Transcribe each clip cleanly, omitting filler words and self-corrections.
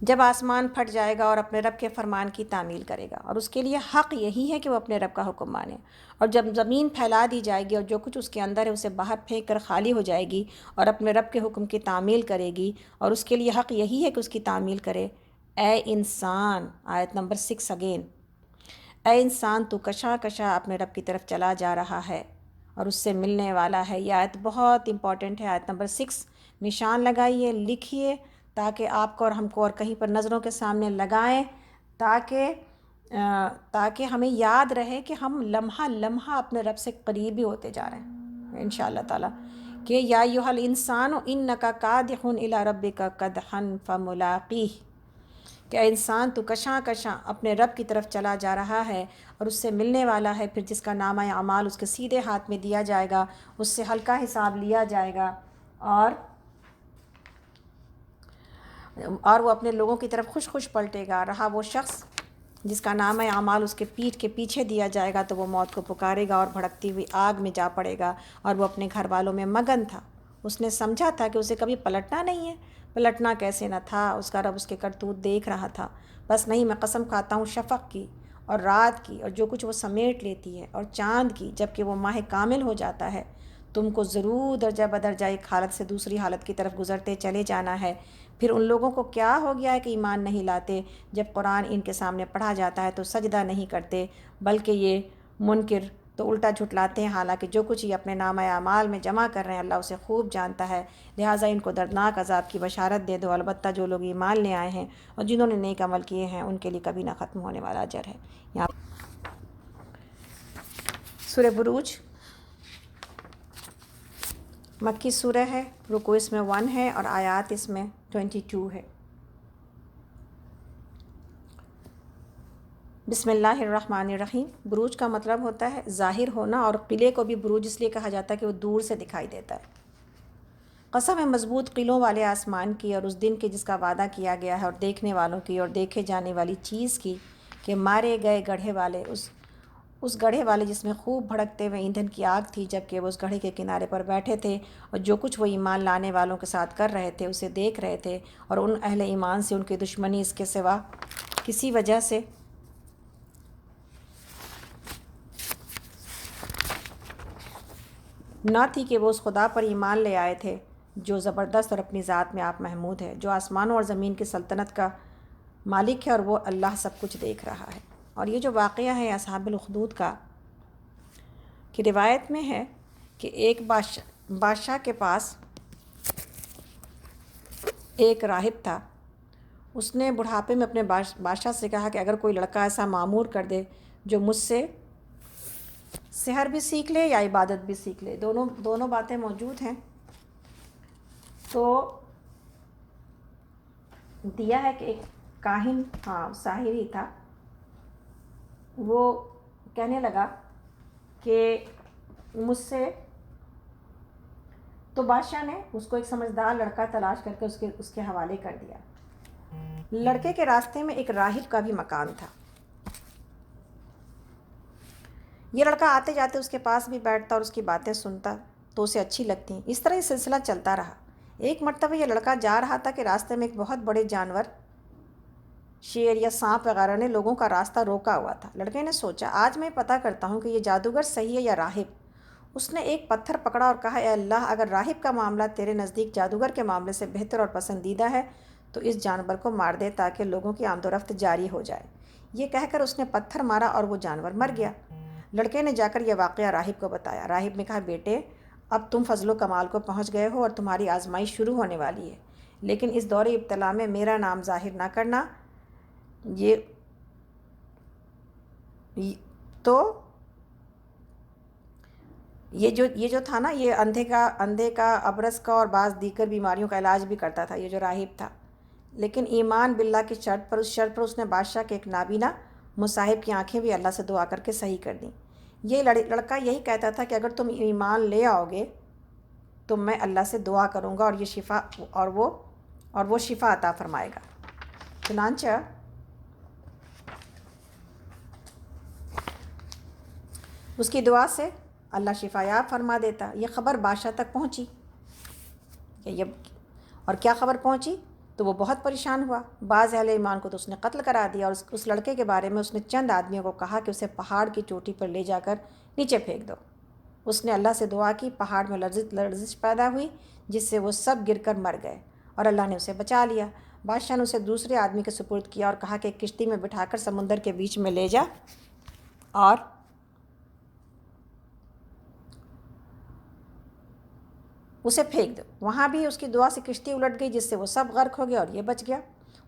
جب آسمان پھٹ جائے گا اور اپنے رب کے فرمان کی تعمیل کرے گا، اور اس کے لیے حق یہی ہے کہ وہ اپنے رب کا حکم مانے، اور جب زمین پھیلا دی جائے گی اور جو کچھ اس کے اندر ہے اسے باہر پھینک کر خالی ہو جائے گی اور اپنے رب کے حکم کی تعمیل کرے گی، اور اس کے لیے حق یہی ہے کہ اس کی تعمیل کرے۔ اے انسان، آیت نمبر 6 اگین، اے انسان تو کشاں کشاں اپنے رب کی طرف چلا جا رہا ہے اور اس سے ملنے والا ہے۔ یہ آیت بہت امپورٹنٹ ہے، آیت نمبر 6، نشان لگائیے، لکھیے، تاکہ آپ کو اور ہم کو اور کہیں پر نظروں کے سامنے لگائیں، تاکہ ہمیں یاد رہے کہ ہم لمحہ لمحہ اپنے رب سے قریب ہی ہوتے جا رہے ہیں انشاءاللہ تعالیٰ، کہ یا ایھا الانسان انک کادح الی ربک کدحا فملاقیہ، کہ اے انسان تو کشاں کشاں اپنے رب کی طرف چلا جا رہا ہے اور اس سے ملنے والا ہے، پھر جس کا نامہ اعمال اس کے سیدھے ہاتھ میں دیا جائے گا، اس سے ہلکا حساب لیا جائے گا، اور وہ اپنے لوگوں کی طرف خوش خوش پلٹے گا۔ رہا وہ شخص جس کا نامہ اعمال اس کے پیٹھ کے پیچھے دیا جائے گا تو وہ موت کو پکارے گا اور بھڑکتی ہوئی آگ میں جا پڑے گا، اور وہ اپنے گھر والوں میں مگن تھا۔ اس نے سمجھا تھا کہ اسے کبھی پلٹنا نہیں ہے، پلٹنا کیسے نہ تھا، اس کا رب اس کے کرتوت دیکھ رہا تھا۔ بس نہیں، میں قسم کھاتا ہوں شفق کی اور رات کی اور جو کچھ وہ سمیٹ لیتی ہے، اور چاند کی جب کہ وہ ماہ کامل ہو جاتا ہے، تم کو ضرور درجہ بدرجہ ایک حالت سے دوسری حالت کی طرف گزرتے چلے جانا ہے۔ پھر ان لوگوں کو کیا ہو گیا ہے کہ ایمان نہیں لاتے، جب قرآن ان کے سامنے پڑھا جاتا ہے تو سجدہ نہیں کرتے، بلکہ یہ منکر تو الٹا جھٹلاتے ہیں، حالانکہ جو کچھ یہ اپنے نامہ اعمال میں جمع کر رہے ہیں اللہ اسے خوب جانتا ہے۔ لہٰذا ان کو دردناک عذاب کی بشارت دے دو، البتہ جو لوگ ایمان لے آئے ہیں اور جنہوں نے نیک عمل کیے ہیں ان کے لیے کبھی نہ ختم ہونے والا اجر ہے۔ یہاں سورہ بروج مکی سورہ ہے، رکوع اس میں 1 ہے اور آیات اس میں 22 ہے۔ بسم اللہ الرحمن الرحیم۔ بروج کا مطلب ہوتا ہے ظاہر ہونا، اور قلعے کو بھی بروج اس لیے کہا جاتا ہے کہ وہ دور سے دکھائی دیتا ہے۔ قسم ہے مضبوط قلعوں والے آسمان کی اور اس دن کے جس کا وعدہ کیا گیا ہے، اور دیکھنے والوں کی اور دیکھے جانے والی چیز کی، کہ مارے گئے گڑھے والے اس گڑھے والے جس میں خوب بھڑکتے ہوئے ایندھن کی آگ تھی، جبکہ وہ اس گڑھے کے کنارے پر بیٹھے تھے، اور جو کچھ وہ ایمان لانے والوں کے ساتھ کر رہے تھے اسے دیکھ رہے تھے، اور ان اہل ایمان سے ان کی دشمنی اس کے سوا کسی وجہ سے نہ تھی کہ وہ اس خدا پر ایمان لے آئے تھے جو زبردست اور اپنی ذات میں آپ محمود ہے، جو آسمانوں اور زمین کی سلطنت کا مالک ہے، اور وہ اللہ سب کچھ دیکھ رہا ہے۔ اور یہ جو واقعہ ہے اصحاب الاخدود کا، کہ روایت میں ہے کہ ایک بادشاہ کے پاس ایک راہب تھا، اس نے بڑھاپے میں اپنے بادشاہ سے کہا کہ اگر کوئی لڑکا ایسا معمور کر دے جو مجھ سے سحر بھی سیکھ لے یا عبادت بھی سیکھ لے، دونوں باتیں موجود ہیں، تو دیا ہے کہ ایک کاہن، ساحر ہی تھا، وہ کہنے لگا کہ مجھ سے، تو بادشاہ نے اس کو ایک سمجھدار لڑکا تلاش کر کے اس کے حوالے کر دیا۔ لڑکے کے راستے میں ایک راہب کا بھی مکان تھا، یہ لڑکا آتے جاتے اس کے پاس بھی بیٹھتا اور اس کی باتیں سنتا تو اسے اچھی لگتی۔ اس طرح یہ سلسلہ چلتا رہا۔ ایک مرتبہ یہ لڑکا جا رہا تھا کہ راستے میں ایک بہت بڑے جانور، شیر یا سانپ وغیرہ نے لوگوں کا راستہ روکا ہوا تھا۔ لڑکے نے سوچا آج میں پتہ کرتا ہوں کہ یہ جادوگر صحیح ہے یا راہب۔ اس نے ایک پتھر پکڑا اور کہا اے اللہ، اگر راہب کا معاملہ تیرے نزدیک جادوگر کے معاملے سے بہتر اور پسندیدہ ہے تو اس جانور کو مار دے تاکہ لوگوں کی آمد و رفت جاری ہو جائے۔ یہ کہہ کر اس نے پتھر مارا اور وہ جانور مر گیا۔ لڑکے نے جا کر یہ واقعہ راہب کو بتایا۔ راہب نے کہا بیٹے، اب تم فضل و کمال کو پہنچ گئے ہو اور تمہاری آزمائش شروع ہونے والی ہے، لیکن اس دور ابتلا میں میرا نام ظاہر نہ کرنا۔ یہ جو تھا نا، یہ اندھے کا، ابرص کا اور بعض دیگر بیماریوں کا علاج بھی کرتا تھا یہ جو راہب تھا، لیکن ایمان باللہ کی شرط پر اس نے بادشاہ کے ایک نابینا مصاحب کی آنکھیں بھی اللہ سے دعا کر کے صحیح کر دیں۔ یہ لڑکا یہی کہتا تھا کہ اگر تم ایمان لے آؤ گے تو میں اللہ سے دعا کروں گا اور یہ شفا اور وہ شفا عطا فرمائے گا۔ چنانچہ اس کی دعا سے اللہ شفا یاب فرما دیتا۔ یہ خبر بادشاہ تک پہنچی، اور کیا خبر پہنچی تو وہ بہت پریشان ہوا۔ بعض اہل ایمان کو تو اس نے قتل کرا دیا، اور اس لڑکے کے بارے میں اس نے چند آدمیوں کو کہا کہ اسے پہاڑ کی چوٹی پر لے جا کر نیچے پھینک دو۔ اس نے اللہ سے دعا کی، پہاڑ میں لرزش پیدا ہوئی جس سے وہ سب گر کر مر گئے، اور اللہ نے اسے بچا لیا۔ بادشاہ نے اسے دوسرے آدمی کے سپرد کیا اور کہا کہ ایک کشتی میں بٹھا کر سمندر کے بیچ میں لے جا اور اسے پھینک دو۔ وہاں بھی اس کی دعا سے کشتی الٹ گئی جس سے وہ سب غرق ہو گیا اور یہ بچ گیا۔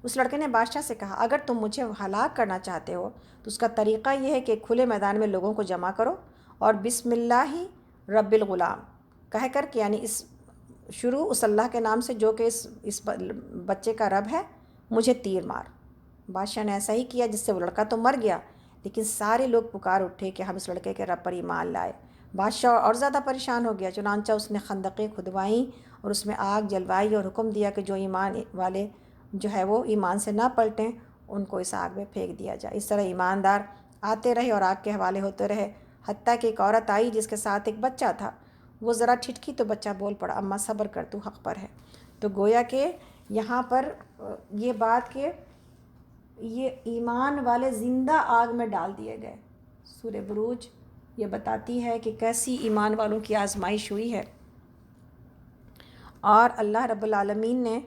اس لڑکے نے بادشاہ سے کہا، اگر تم مجھے ہلاک کرنا چاہتے ہو تو اس کا طریقہ یہ ہے کہ کھلے میدان میں لوگوں کو جمع کرو اور بسم اللہ رب الغلام کہہ کر کے، یعنی شروع اس اللہ کے نام سے جو کہ اس بچے کا رب ہے، مجھے تیر مار۔ بادشاہ نے ایسا ہی کیا جس سے وہ لڑکا تو مر گیا، لیکن سارے لوگ پکار اٹھے کہ ہم اس لڑکے کے رب پر ایمان لائے۔ بادشاہ اور زیادہ پریشان ہو گیا، چنانچہ اس نے خندقیں کھدوائیں اور اس میں آگ جلوائی اور حکم دیا کہ جو ایمان والے جو ہے وہ ایمان سے نہ پلٹیں ان کو اس آگ میں پھینک دیا جائے۔ اس طرح ایماندار آتے رہے اور آگ کے حوالے ہوتے رہے، حتیٰ کہ ایک عورت آئی جس کے ساتھ ایک بچہ تھا۔ وہ ذرا ٹھٹکی تو بچہ بول پڑا، اماں صبر کر، تو حق پر ہے۔ تو گویا کہ یہاں پر یہ بات کہ یہ ایمان والے زندہ آگ میں ڈال دیے گئے۔ سورہ بروج یہ بتاتی ہے کہ کیسی ایمان والوں کی آزمائش ہوئی ہے، اور اللہ رب العالمین نے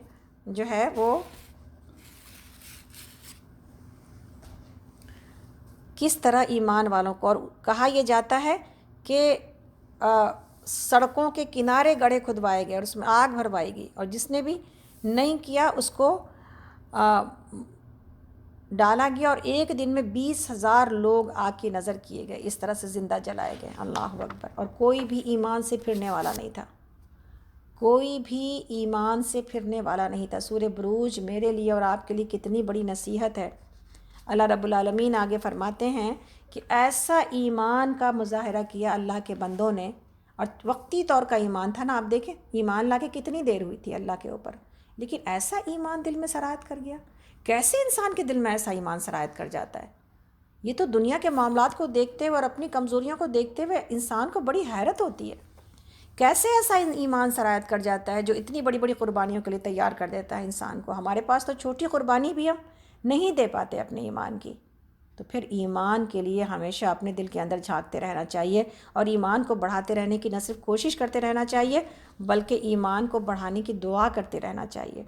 جو ہے وہ کس طرح ایمان والوں کو، اور کہا یہ جاتا ہے کہ سڑکوں کے کنارے گڑھے کھدوائے گئے اور اس میں آگ بھروائی گئی، اور جس نے بھی نہیں کیا اس کو ڈالا گیا، اور ایک دن میں 20,000 لوگ آگ کی نظر کیے گئے، اس طرح سے زندہ جلائے گئے۔ اللہ اکبر۔ اور کوئی بھی ایمان سے پھرنے والا نہیں تھا، کوئی بھی ایمان سے پھرنے والا نہیں تھا۔ سورہ بروج میرے لیے اور آپ کے لیے کتنی بڑی نصیحت ہے۔ اللہ رب العالمین آگے فرماتے ہیں کہ ایسا ایمان کا مظاہرہ کیا اللہ کے بندوں نے، اور وقتی طور کا ایمان تھا نا، آپ دیکھیں ایمان لا کے کتنی دیر ہوئی تھی اللہ کے اوپر، لیکن ایسا ایمان دل میں سرایت کر گیا۔ کیسے انسان کے دل میں ایسا ایمان سرایت کر جاتا ہے؟ یہ تو دنیا کے معاملات کو دیکھتے ہوئے اور اپنی کمزوریوں کو دیکھتے ہوئے انسان کو بڑی حیرت ہوتی ہے، کیسے ایسا ایمان سرایت کر جاتا ہے جو اتنی بڑی بڑی قربانیوں کے لیے تیار کر دیتا ہے انسان کو۔ ہمارے پاس تو چھوٹی قربانی بھی ہم نہیں دے پاتے اپنے ایمان کی۔ تو پھر ایمان کے لیے ہمیشہ اپنے دل کے اندر جھانکتے رہنا چاہیے، اور ایمان کو بڑھاتے رہنے کی نہ صرف کوشش کرتے رہنا چاہیے بلکہ ایمان کو بڑھانے کی دعا کرتے رہنا چاہیے۔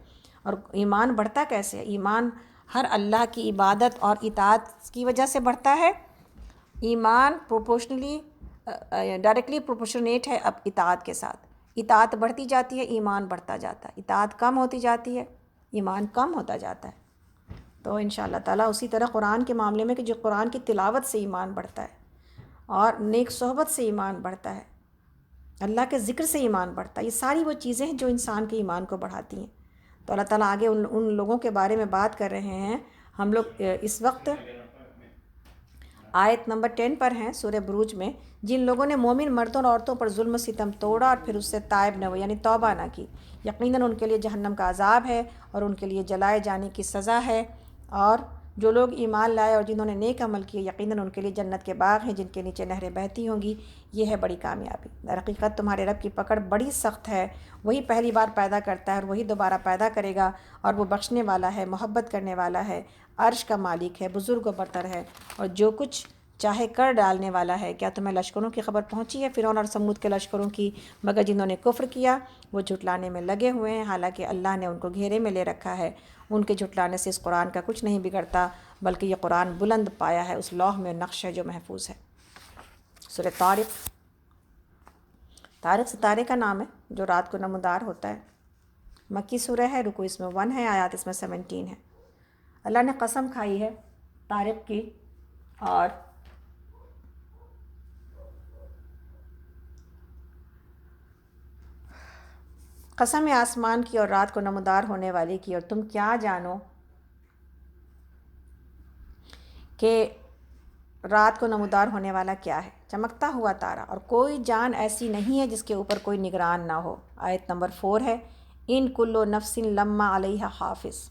اور ایمان بڑھتا کیسے ہے؟ ایمان ہر اللہ کی عبادت اور اطاعت کی وجہ سے بڑھتا ہے۔ ایمان ڈائریکٹلی پروپورشنیٹ ہے اب اطاعت کے ساتھ۔ اطاعت بڑھتی جاتی ہے، ایمان بڑھتا جاتا ہے، اطاعت کم ہوتی جاتی ہے، ایمان کم ہوتا جاتا ہے۔ تو انشاءاللہ تعالیٰ اسی طرح قرآن کے معاملے میں کہ جو قرآن کی تلاوت سے ایمان بڑھتا ہے، اور نیک صحبت سے ایمان بڑھتا ہے، اللہ کے ذکر سے ایمان بڑھتا ہے، یہ ساری وہ چیزیں ہیں جو انسان کے ایمان کو بڑھاتی ہیں۔ تو اللہ تعالیٰ آگے ان لوگوں کے بارے میں بات کر رہے ہیں۔ ہم لوگ اس وقت آیت نمبر 10 پر ہیں سورہ بروج میں، جن لوگوں نے مومن مردوں اور عورتوں پر ظلم و ستم توڑا اور پھر اس سے تائب نہ ہوئے، یعنی توبہ نہ کی، یقیناً ان کے لیے جہنم کا عذاب ہے اور ان کے لیے جلائے جانے کی سزا ہے۔ اور جو لوگ ایمان لائے اور جنہوں نے نیک عمل کیے، یقیناً ان کے لیے جنت کے باغ ہیں جن کے نیچے نہریں بہتی ہوں گی، یہ ہے بڑی کامیابی۔ در حقیقت تمہارے رب کی پکڑ بڑی سخت ہے، وہی پہلی بار پیدا کرتا ہے اور وہی دوبارہ پیدا کرے گا، اور وہ بخشنے والا ہے، محبت کرنے والا ہے، عرش کا مالک ہے، بزرگ و برتر ہے، اور جو کچھ چاہے کر ڈالنے والا ہے۔ کیا تمہیں لشکروں کی خبر پہنچی ہے، فرعون اور سمود کے لشکروں کی؟ مگر جنہوں نے کفر کیا وہ جھٹلانے میں لگے ہوئے ہیں، حالانکہ اللہ نے ان کو گھیرے میں لے رکھا ہے۔ ان کے جھٹلانے سے اس قرآن کا کچھ نہیں بگڑتا، بلکہ یہ قرآن بلند پایا ہے، اس لوح میں نقش ہے جو محفوظ ہے۔ سورہ طارق، طارق ستارے کا نام ہے جو رات کو نمودار ہوتا ہے، مکی سورہ ہے، رکوع اس میں 1 ہے، آیات اس میں 17 ہے۔ اللہ نے قسم کھائی ہے طارق کی، اور قسم آسمان کی اور رات کو نمودار ہونے والی کی، اور تم کیا جانو کہ رات کو نمودار ہونے والا کیا ہے؟ چمکتا ہوا تارا، اور کوئی جان ایسی نہیں ہے جس کے اوپر کوئی نگران نہ ہو۔ آیت نمبر 4 ہے، ان کلو نفس لما علیہا حافظ،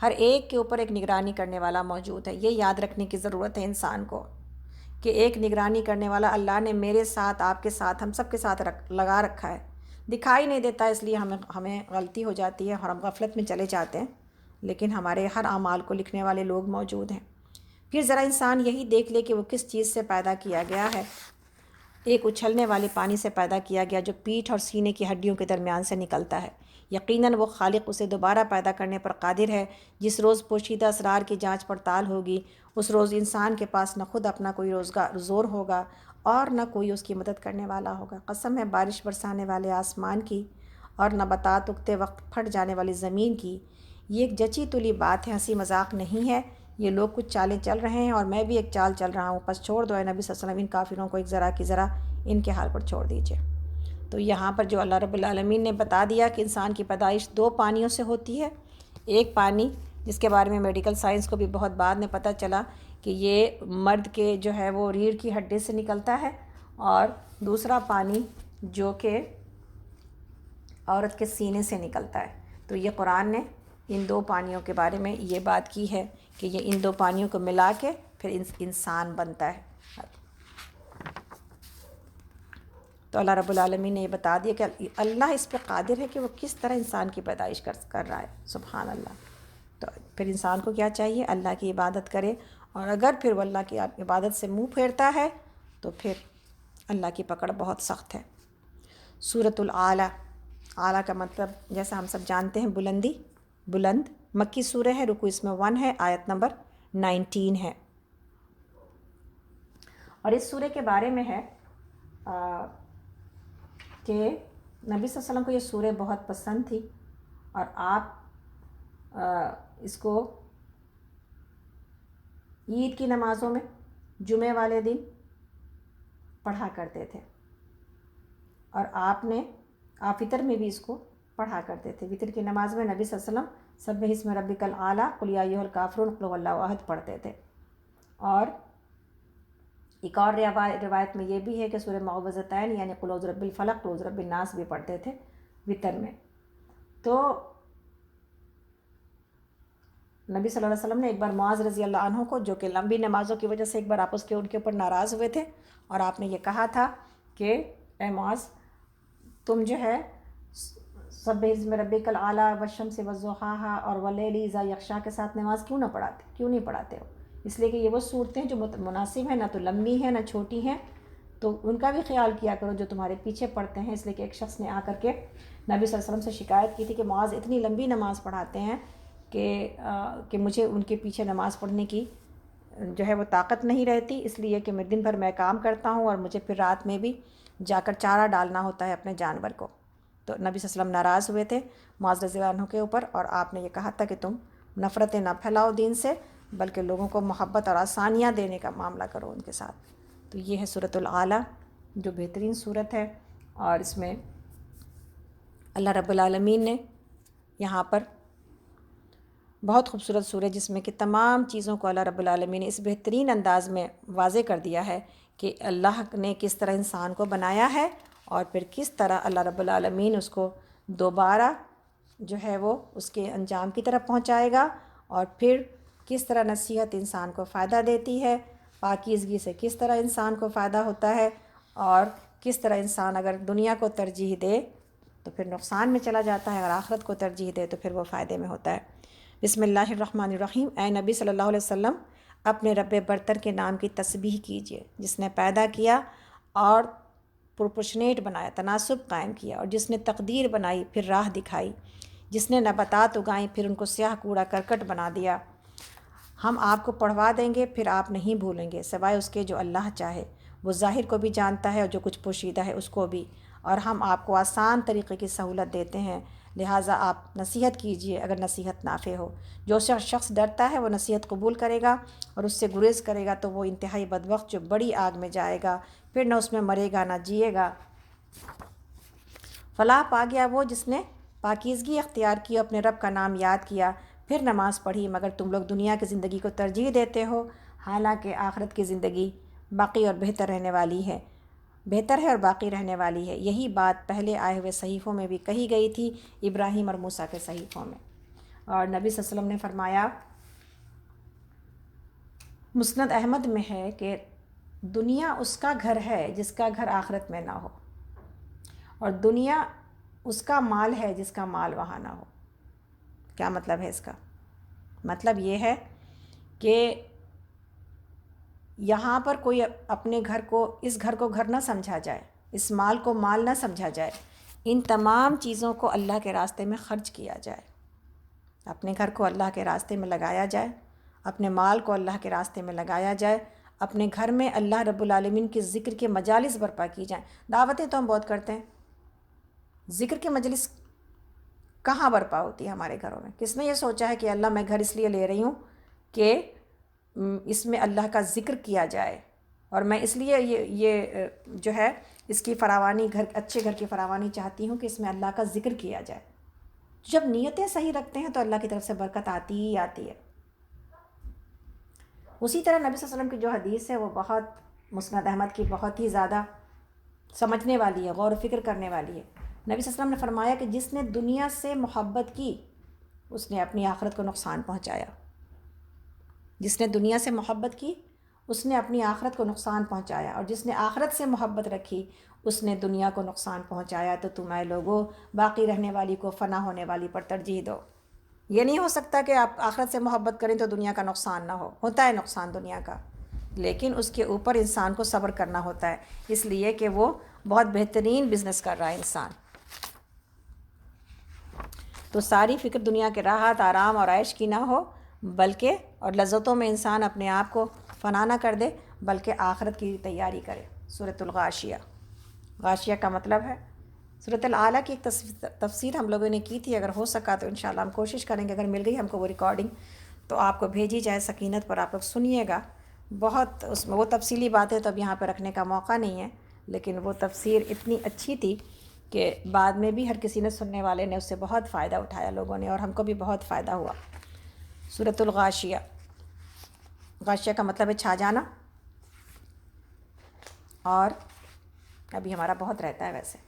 ہر ایک کے اوپر ایک نگرانی کرنے والا موجود ہے۔ یہ یاد رکھنے کی ضرورت ہے انسان کو کہ ایک نگرانی کرنے والا اللہ نے میرے ساتھ، آپ کے ساتھ، ہم سب کے ساتھ لگا رکھا ہے۔ دکھائی نہیں دیتا، اس لیے ہمیں غلطی ہو جاتی ہے اور ہم غفلت میں چلے جاتے ہیں، لیکن ہمارے ہر اعمال کو لکھنے والے لوگ موجود ہیں۔ پھر ذرا انسان یہی دیکھ لے کہ وہ کس چیز سے پیدا کیا گیا ہے۔ ایک اچھلنے والے پانی سے پیدا کیا گیا جو پیٹھ اور سینے کی ہڈیوں کے درمیان سے نکلتا ہے۔ یقیناً وہ خالق اسے دوبارہ پیدا کرنے پر قادر ہے۔ جس روز پوشیدہ اسرار کی جانچ پڑتال ہوگی، اس روز انسان کے پاس نہ خود اپنا کوئی زور ہوگا اور نہ کوئی اس کی مدد کرنے والا ہوگا۔ قسم ہے بارش برسانے والے آسمان کی اور نباتات اگتے وقت پھٹ جانے والی زمین کی۔ یہ ایک جچی تلی بات ہے، ہنسی مذاق نہیں ہے۔ یہ لوگ کچھ چالیں چل رہے ہیں اور میں بھی ایک چال چل رہا ہوں، پس چھوڑ دو اے نبی صلی اللہ علیہ وسلم ان کافروں کو ایک ذرا کی ذرا ان کے حال پر چھوڑ دیجیے۔ تو یہاں پر جو اللہ رب العالمین نے بتا دیا کہ انسان کی پیدائش 2 پانیوں سے ہوتی ہے۔ ایک پانی جس کے بارے میں میڈیکل سائنس کو بھی بہت بعد میں پتہ چلا کہ یہ مرد کے جو ہے وہ ریڑھ کی ہڈی سے نکلتا ہے، اور دوسرا پانی جو کہ عورت کے سینے سے نکلتا ہے۔ تو یہ قرآن نے ان 2 پانیوں کے بارے میں یہ بات کی ہے کہ یہ ان 2 پانیوں کو ملا کے پھر انسان بنتا ہے۔ تو اللہ رب العالمین نے یہ بتا دیا کہ اللہ اس پہ قادر ہے کہ وہ کس طرح انسان کی پیدائش کر رہا ہے۔ سبحان اللہ۔ تو پھر انسان کو کیا چاہیے؟ اللہ کی عبادت کرے، اور اگر پھر وہ اللہ کی عبادت سے منہ پھیرتا ہے تو پھر اللہ کی پکڑ بہت سخت ہے۔ سورۃ الاعلیٰ، اعلیٰ کا مطلب جیسا ہم سب جانتے ہیں بلندی، بلند۔ مکی سورہ ہے، رکوع اس میں 1 ہے، آیت نمبر 19 ہے۔ اور اس سورہ کے بارے میں ہے کہ نبی صلی اللہ علیہ وسلم کو یہ سورہ بہت پسند تھی، اور آپ اس کو عید کی نمازوں میں جمعے والے دن پڑھا کرتے تھے، اور آپ فطر میں بھی اس کو پڑھا کرتے تھے۔ وطر کی نماز میں نبی صلی اللہ علیہ وسلم سبح اسم ربک الاعلیٰ قل یا ایھا الکافرون قل ھو اللہ احد پڑھتے تھے۔ اور ایک اور روایت میں یہ بھی ہے کہ سورہ معوذتین یعنی قل اعوذ برب الفلق قل اعوذ برب الناس بھی پڑھتے تھے وطر میں۔ تو نبی صلی اللہ علیہ وسلم نے ایک بار معاذ رضی اللہ عنہ کو، جو کہ لمبی نمازوں کی وجہ سے ایک بار آپ ان کے اوپر ناراض ہوئے تھے، اور آپ نے یہ کہا تھا کہ اے معاذ، تم جو ہے سبح اسم ربک الاعلیٰ والشمس والضحیٰ اور واللیل اذا یغشیٰ کے ساتھ نماز کیوں نہیں پڑھاتے ہو؟ اس لیے کہ یہ وہ صورتیں جو مناسب ہیں، نہ تو لمبی ہیں نہ چھوٹی ہیں، تو ان کا بھی خیال کیا کرو جو تمہارے پیچھے پڑھتے ہیں۔ اس لیے کہ ایک شخص نے آ کر کے نبی صلی اللہ علیہ وسلم سے شکایت کی تھی کہ معاذ اتنی لمبی نماز پڑھاتے ہیں کہ مجھے ان کے پیچھے نماز پڑھنے کی جو ہے وہ طاقت نہیں رہتی، اس لیے کہ میں دن بھر میں کام کرتا ہوں اور مجھے پھر رات میں بھی جا کر چارہ ڈالنا ہوتا ہے اپنے جانور کو۔ تو نبی صلی اللہ علیہ وسلم ناراض ہوئے تھے معاذ رضی اللہ عنہ کے اوپر، اور آپ نے یہ کہا تھا کہ تم نفرتیں نہ پھیلاؤ دین سے، بلکہ لوگوں کو محبت اور آسانیاں دینے کا معاملہ کرو ان کے ساتھ۔ تو یہ ہے سورۃ الاعلیٰ جو بہترین سورت ہے، اور اس میں اللہ رب العالمین نے یہاں پر بہت خوبصورت سورہ جس میں کہ تمام چیزوں کو اللہ رب العالمین نے اس بہترین انداز میں واضح کر دیا ہے کہ اللہ نے کس طرح انسان کو بنایا ہے، اور پھر کس طرح اللہ رب العالمین اس کو دوبارہ جو ہے وہ اس کے انجام کی طرف پہنچائے گا، اور پھر کس طرح نصیحت انسان کو فائدہ دیتی ہے، پاکیزگی سے کس طرح انسان کو فائدہ ہوتا ہے، اور کس طرح انسان اگر دنیا کو ترجیح دے تو پھر نقصان میں چلا جاتا ہے، اور آخرت کو ترجیح دے تو پھر وہ فائدے میں ہوتا ہے۔ بسم اللہ الرحمن الرحیم۔ اے نبی صلی اللہ علیہ وسلم، اپنے رب برتر کے نام کی تسبیح کیجیے، جس نے پیدا کیا اور پرپوشنیٹ بنایا، تناسب قائم کیا، اور جس نے تقدیر بنائی پھر راہ دکھائی، جس نے نباتات اگائیں پھر ان کو سیاہ کوڑا کرکٹ بنا دیا۔ ہم آپ کو پڑھوا دیں گے پھر آپ نہیں بھولیں گے، سوائے اس کے جو اللہ چاہے۔ وہ ظاہر کو بھی جانتا ہے اور جو کچھ پوشیدہ ہے اس کو بھی، اور ہم آپ کو آسان طریقے کی سہولت دیتے ہیں، لہٰذا آپ نصیحت کیجئے اگر نصیحت نافع ہو۔ جو شخص ڈرتا ہے وہ نصیحت قبول کرے گا، اور اس سے گریز کرے گا تو وہ انتہائی بدبخت جو بڑی آگ میں جائے گا، پھر نہ اس میں مرے گا نہ جیے گا۔ فلاح پا گیا وہ جس نے پاکیزگی اختیار کی، اپنے رب کا نام یاد کیا، پھر نماز پڑھی، مگر تم لوگ دنیا کی زندگی کو ترجیح دیتے ہو، حالانکہ آخرت کی زندگی باقی اور بہتر ہے اور باقی رہنے والی ہے۔ یہی بات پہلے آئے ہوئے صحیفوں میں بھی کہی گئی تھی، ابراہیم اور موسیٰ کے صحیفوں میں۔ اور نبی صلی اللہ علیہ وسلم نے فرمایا، مسند احمد میں ہے کہ دنیا اس کا گھر ہے جس کا گھر آخرت میں نہ ہو، اور دنیا اس کا مال ہے جس کا مال وہاں نہ ہو۔ کیا مطلب ہے اس کا؟ مطلب یہ ہے کہ یہاں پر کوئی اپنے گھر کو، اس گھر کو گھر نہ سمجھا جائے، اس مال کو مال نہ سمجھا جائے، ان تمام چیزوں کو اللہ کے راستے میں خرچ کیا جائے، اپنے گھر کو اللہ کے راستے میں لگایا جائے، اپنے مال کو اللہ کے راستے میں لگایا جائے، اپنے گھر میں اللہ رب العالمین کے ذکر کے مجالس برپا کی جائیں۔ دعوتیں تو ہم بہت کرتے ہیں، ذکر کے مجلس کہاں برپا ہوتی ہے ہمارے گھروں میں؟ کس نے یہ سوچا ہے کہ اللہ میں گھر اس لیے لے رہی ہوں کہ اس میں اللہ کا ذکر کیا جائے، اور میں اس لیے یہ جو ہے اس کی فراوانی، گھر اچھے گھر کی فراوانی چاہتی ہوں کہ اس میں اللہ کا ذکر کیا جائے۔ جب نیتیں صحیح رکھتے ہیں تو اللہ کی طرف سے برکت آتی ہی آتی ہے۔ اسی طرح نبی صلی اللہ علیہ وسلم کی جو حدیث ہے وہ بہت مسند احمد کی بہت ہی زیادہ سمجھنے والی ہے، غور و فکر کرنے والی ہے۔ نبی صلی اللہ علیہ وسلم نے فرمایا کہ جس نے دنیا سے محبت کی اس نے اپنی آخرت کو نقصان پہنچایا۔ جس نے دنیا سے محبت کی اس نے اپنی آخرت کو نقصان پہنچایا، اور جس نے آخرت سے محبت رکھی اس نے دنیا کو نقصان پہنچایا۔ تو تم اے لوگوں باقی رہنے والی کو فنا ہونے والی پر ترجیح دو۔ یہ نہیں ہو سکتا کہ آپ آخرت سے محبت کریں تو دنیا کا نقصان نہ ہو، ہوتا ہے نقصان دنیا کا، لیکن اس کے اوپر انسان کو صبر کرنا ہوتا ہے، اس لیے کہ وہ بہت بہترین بزنس کر رہا ہے انسان۔ تو ساری فکر دنیا کے راحت، آرام اور عیش کی نہ ہو، بلکہ اور لذتوں میں انسان اپنے آپ کو فنا نہ کر دے، بلکہ آخرت کی تیاری کرے۔ سورۃ الغاشیہ، غاشیہ کا مطلب ہے سورۃ الاعلیٰ کی ایک تفسیر ہم لوگوں نے کی تھی، اگر ہو سکا تو انشاءاللہ ہم کوشش کریں گے، اگر مل گئی ہم کو وہ ریکارڈنگ تو آپ کو بھیجی جائے سکینت پر، آپ لوگ سنیے گا۔ بہت اس میں وہ تفصیلی باتیں تو اب یہاں پہ رکھنے کا موقع نہیں ہے، لیکن وہ تفسیر اتنی اچھی تھی کہ بعد میں بھی ہر کسی نے، سننے والے نے اس سے بہت فائدہ اٹھایا لوگوں نے، اور ہم کو بھی بہت فائدہ ہوا۔ سورۃ الغاشیہ، غاشیہ کا مطلب ہے چھا جانا، اور ابھی ہمارا بہت رہتا ہے ویسے۔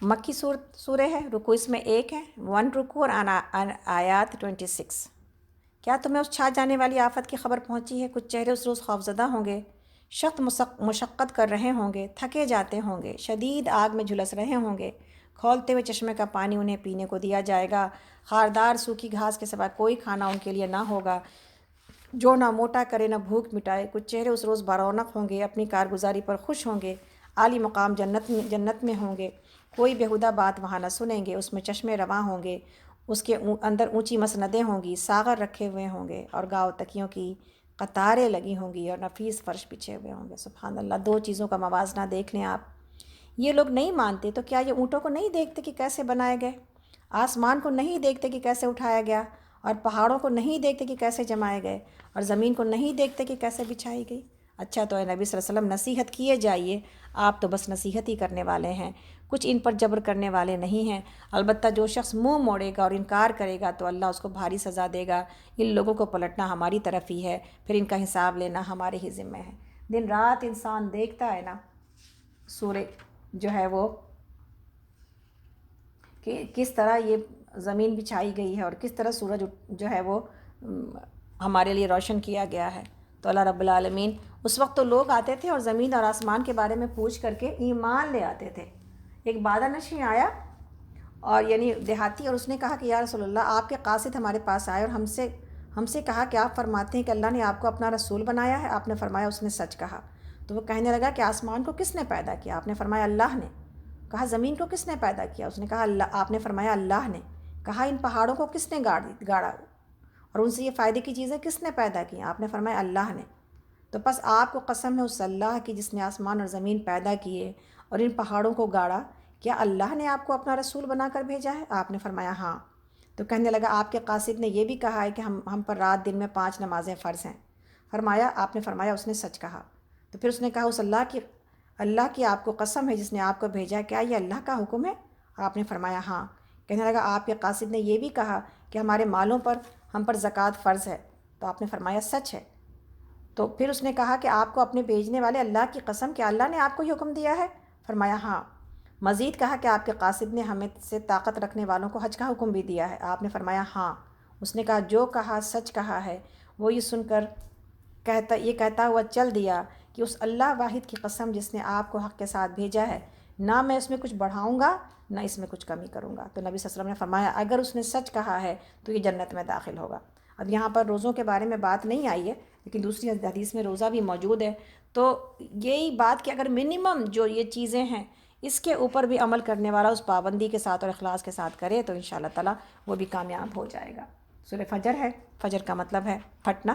مکی سورہ ہے، رکوع اس میں 1 ہے، 1 رکوع اور آیات 26۔ کیا تمہیں اس چھا جانے والی آفت کی خبر پہنچی ہے؟ کچھ چہرے اس روز خوفزدہ ہوں گے، سخت مشقت کر رہے ہوں گے، تھکے جاتے ہوں گے، شدید آگ میں جھلس رہے ہوں گے، کھولتے ہوئے چشمے کا پانی انہیں پینے کو دیا جائے گا، خاردار سوکھی گھاس کے سوا کوئی کھانا ان کے لیے نہ ہوگا، جو نہ موٹا کرے نہ بھوک مٹائے۔ کچھ چہرے اس روز برونق ہوں گے، اپنی کارگزاری پر خوش ہوں گے، عالی مقام جنت میں ہوں گے، کوئی بیہودہ بات وہاں نہ سنیں گے، اس میں چشمے رواں ہوں گے، اس کے اندر اونچی مسندیں ہوں گی، ساغر رکھے ہوئے ہوں گے، اور گاؤ تکیوں کی قطاریں لگی ہوں گی، اور نفیس فرش بچھے ہوئے ہوں گے۔ سبحان اللہ، 2 چیزوں کا موازنہ دیکھ لیں آپ۔ یہ لوگ نہیں مانتے تو کیا یہ اونٹوں کو نہیں دیکھتے کہ کیسے بنائے گئے؟ آسمان کو نہیں دیکھتے کہ کیسے اٹھایا گیا؟ اور پہاڑوں کو نہیں دیکھتے کہ کیسے جمائے گئے؟ اور زمین کو نہیں دیکھتے کہ کیسے بچھائی گئی؟ اچھا تو اے نبی صلی اللہ علیہ وسلم نصیحت کیے جائیے، آپ تو بس نصیحت ہی کرنے والے ہیں، کچھ ان پر جبر کرنے والے نہیں ہیں۔ البتہ جو شخص منہ موڑے گا اور انکار کرے گا تو اللہ اس کو بھاری سزا دے گا۔ ان لوگوں کو پلٹنا ہماری طرف ہی ہے، پھر ان کا حساب لینا ہمارے ہی ذمہ ہے۔ دن رات انسان دیکھتا ہے نا سورج جو ہے وہ کہ کس طرح یہ زمین بچھائی گئی ہے، اور کس طرح سورج جو ہے وہ ہمارے لیے روشن کیا گیا ہے۔ تو اللہ رب العالمین، اس وقت تو لوگ آتے تھے اور زمین اور آسمان کے بارے میں پوچھ کر کے ایمان لے آتے تھے۔ ایک بادہ نشین آیا، اور یعنی دیہاتی، اور اس نے کہا کہ یا رسول اللہ، آپ کے قاصد ہمارے پاس آئے اور ہم سے کہا کہ آپ فرماتے ہیں کہ اللہ نے آپ کو اپنا رسول بنایا ہے؟ آپ نے فرمایا اس نے سچ کہا۔ تو وہ کہنے لگا کہ آسمان کو کس نے پیدا کیا؟ آپ نے فرمایا اللہ نے۔ کہا زمین کو کس نے پیدا کیا؟ اس نے کہا اللہ۔ آپ نے فرمایا اللہ نے۔ کہا ان پہاڑوں کو کس نے گاڑا اور ان سے یہ فائدے کی چیزیں کس نے پیدا کی؟ آپ نے فرمایا اللہ نے۔ تو پس آپ کو قسم ہے اس اللہ کی جس نے آسمان اور زمین پیدا کیے اور ان پہاڑوں کو گاڑا، کیا اللہ نے آپ کو اپنا رسول بنا کر بھیجا ہے؟ آپ نے فرمایا ہاں۔ تو کہنے لگا آپ کے قاصد نے یہ بھی کہا ہے کہ ہم پر رات دن میں 5 نمازیں فرض ہیں۔ فرمایا، آپ نے فرمایا اس نے سچ کہا۔ تو پھر اس نے کہا اس اللہ کی آپ کو قسم ہے جس نے آپ کو بھیجا، کیا یہ اللہ کا حکم ہے؟ آپ نے فرمایا ہاں۔ کہنے لگا آپ کے قاصد نے یہ بھی کہا کہ ہمارے مالوں پر ہم پر زکوٰۃ فرض ہے۔ تو آپ نے فرمایا سچ ہے۔ تو پھر اس نے کہا کہ آپ کو اپنے بھیجنے والے اللہ کی قسم، کہ اللہ نے آپ کو یہ حکم دیا ہے؟ فرمایا ہاں۔ مزید کہا کہ آپ کے قاصد نے ہمیں سے طاقت رکھنے والوں کو حج کا حکم بھی دیا ہے؟ آپ نے فرمایا ہاں۔ اس نے کہا جو کہا سچ کہا ہے۔ وہ یہ سن کر کہتا ہوا چل دیا کہ اس اللہ واحد کی قسم جس نے آپ کو حق کے ساتھ بھیجا ہے، نہ میں اس میں کچھ بڑھاؤں گا نہ اس میں کچھ کمی کروں گا۔ تو نبی صلی اللہ علیہ وسلم نے فرمایا اگر اس نے سچ کہا ہے تو یہ جنت میں داخل ہوگا۔ اب یہاں پر روزوں کے بارے میں بات نہیں آئی ہے، لیکن دوسری حدیث میں روزہ بھی موجود ہے۔ تو یہی بات کہ اگر منیمم جو یہ چیزیں ہیں اس کے اوپر بھی عمل کرنے والا اس پابندی کے ساتھ اور اخلاص کے ساتھ کرے تو انشاءاللہ تعالیٰ وہ بھی کامیاب ہو جائے گا۔ سورہ فجر ہے، فجر کا مطلب ہے پھٹنا،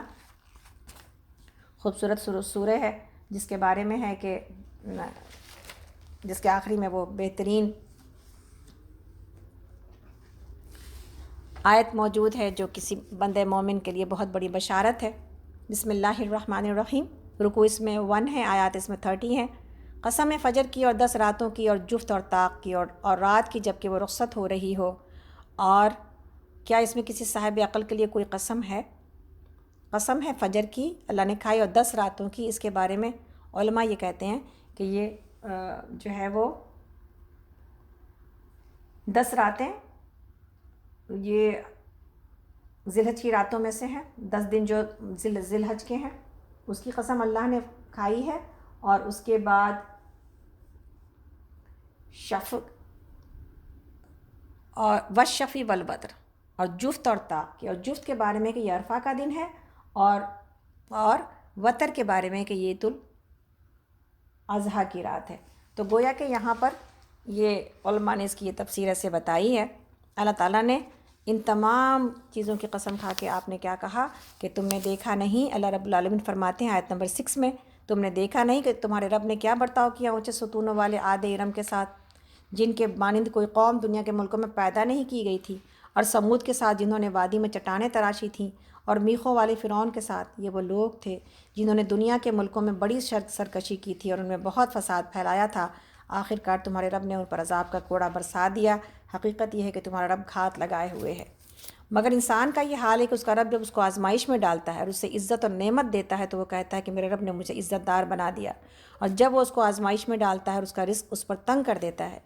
خوبصورت سورہ ہے جس کے بارے میں ہے کہ جس کے آخری میں وہ بہترین آیت موجود ہے جو کسی بندے مومن کے لیے بہت بڑی بشارت ہے۔ بسم اللہ الرحمن الرحیم، رکوع اس میں 1 ہے، آیات اس میں 30 ہیں۔ قسم فجر کی اور 10 راتوں کی اور جفت اور طاق کی اور رات کی جب کہ وہ رخصت ہو رہی ہو، اور کیا اس میں کسی صاحب عقل کے لیے کوئی قسم ہے؟ قسم ہے فجر کی، اللہ نے کھائی، اور 10 راتوں کی۔ اس کے بارے میں علماء یہ کہتے ہیں کہ یہ جو ہے وہ 10 راتیں یہ ذی الحج کی راتوں میں سے ہیں، 10 دن جو ذی الحج کے ہیں اس کی قسم اللہ نے کھائی ہے۔ اور اس کے بعد شفق اور والشفع والوتر، اور جفت اور طاق کی، اور جفت کے بارے میں کہ یہ عرفہ کا دن ہے، اور وتر کے بارے میں کہ یہ عید الاضحیٰ کی رات ہے۔ تو گویا کہ یہاں پر یہ علماء نے اس کی یہ تفسیر ایسے بتائی ہے۔ اللہ تعالیٰ نے ان تمام چیزوں کی قسم کھا کے آپ نے کیا کہا کہ تم نے دیکھا نہیں، اللہ رب العالمین فرماتے ہیں آیت نمبر 6 میں، تم نے دیکھا نہیں کہ تمہارے رب نے کیا برتاؤ کیا اونچے ستونوں والے عاد ارم کے ساتھ، جن کے مانند کوئی قوم دنیا کے ملکوں میں پیدا نہیں کی گئی تھی، اور سمود کے ساتھ جنہوں نے وادی میں چٹانیں تراشی تھیں، اور میخوں والے فرعون کے ساتھ، یہ وہ لوگ تھے جنہوں نے دنیا کے ملکوں میں بڑی سرکشی کی تھی اور ان میں بہت فساد پھیلایا تھا۔ آخر کار تمہارے رب نے ان پر عذاب کا کوڑا برسا دیا۔ حقیقت یہ ہے کہ تمہارا رب گھات لگائے ہوئے ہے۔ مگر انسان کا یہ حال ہے کہ اس کا رب جب اس کو آزمائش میں ڈالتا ہے اور اس سے عزت اور نعمت دیتا ہے تو وہ کہتا ہے کہ میرے رب نے مجھے عزت دار بنا دیا، اور جب وہ اس کو آزمائش میں ڈالتا ہے اور اس کا رزق اس پر تنگ کر دیتا ہے،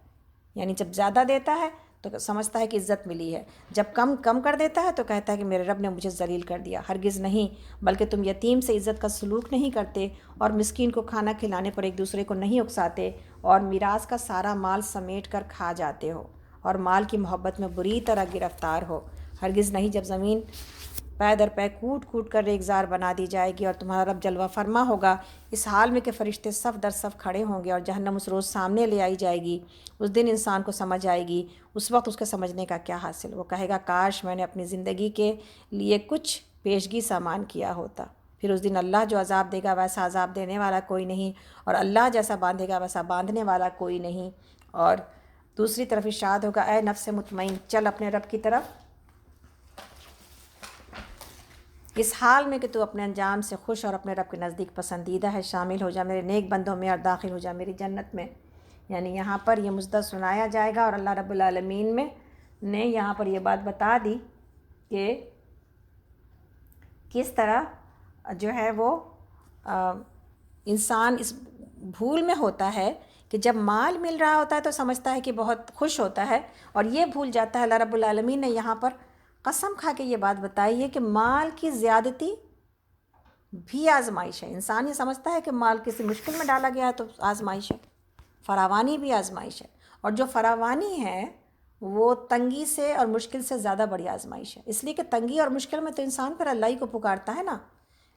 یعنی جب زیادہ دیتا ہے تو سمجھتا ہے کہ عزت ملی ہے، جب کم کر دیتا ہے تو کہتا ہے کہ میرے رب نے مجھے ذلیل کر دیا۔ ہرگز نہیں، بلکہ تم یتیم سے عزت کا سلوک نہیں کرتے، اور مسکین کو کھانا کھلانے پر ایک دوسرے کو نہیں اکساتے، اور میراث کا سارا مال سمیٹ کر کھا جاتے ہو، اور مال کی محبت میں بری طرح گرفتار ہو۔ ہرگز نہیں، جب زمین پے در پے کوٹ کر ریگزار بنا دی جائے گی اور تمہارا رب جلوہ فرما ہوگا، اس حال میں کہ فرشتے صف در صف کھڑے ہوں گے، اور جہنم اس روز سامنے لے آئی جائے گی۔ اس دن انسان کو سمجھ آئے گی، اس وقت اس کے سمجھنے کا کیا حاصل؟ وہ کہے گا کاش میں نے اپنی زندگی کے لیے کچھ پیشگی سامان کیا ہوتا۔ پھر اس دن اللہ جو عذاب دے گا ویسا عذاب دینے والا کوئی نہیں، اور اللہ جیسا باندھے گا ویسا باندھنے والا کوئی نہیں۔ اور دوسری طرف ارشاد ہوگا اے نفس مطمئن، چل اپنے رب کی طرف، اس حال میں کہ تو اپنے انجام سے خوش اور اپنے رب کے نزدیک پسندیدہ ہے، شامل ہو جا میرے نیک بندوں میں اور داخل ہو جا میری جنت میں۔ یعنی یہاں پر یہ مژدہ سنایا جائے گا، اور اللہ رب العالمین نے یہاں پر یہ بات بتا دی کہ کس طرح جو ہے وہ انسان اس بھول میں ہوتا ہے کہ جب مال مل رہا ہوتا ہے تو سمجھتا ہے کہ بہت خوش ہوتا ہے، اور یہ بھول جاتا ہے۔ اللہ رب العالمین نے یہاں پر قسم کھا کے یہ بات بتائی ہے کہ مال کی زیادتی بھی آزمائش ہے۔ انسان یہ سمجھتا ہے کہ مال کسی مشکل میں ڈالا گیا ہے تو آزمائش ہے، فراوانی بھی آزمائش ہے، اور جو فراوانی ہے وہ تنگی سے اور مشکل سے زیادہ بڑی آزمائش ہے، اس لیے کہ تنگی اور مشکل میں تو انسان پھر اللہ ہی کو پکارتا ہے نا،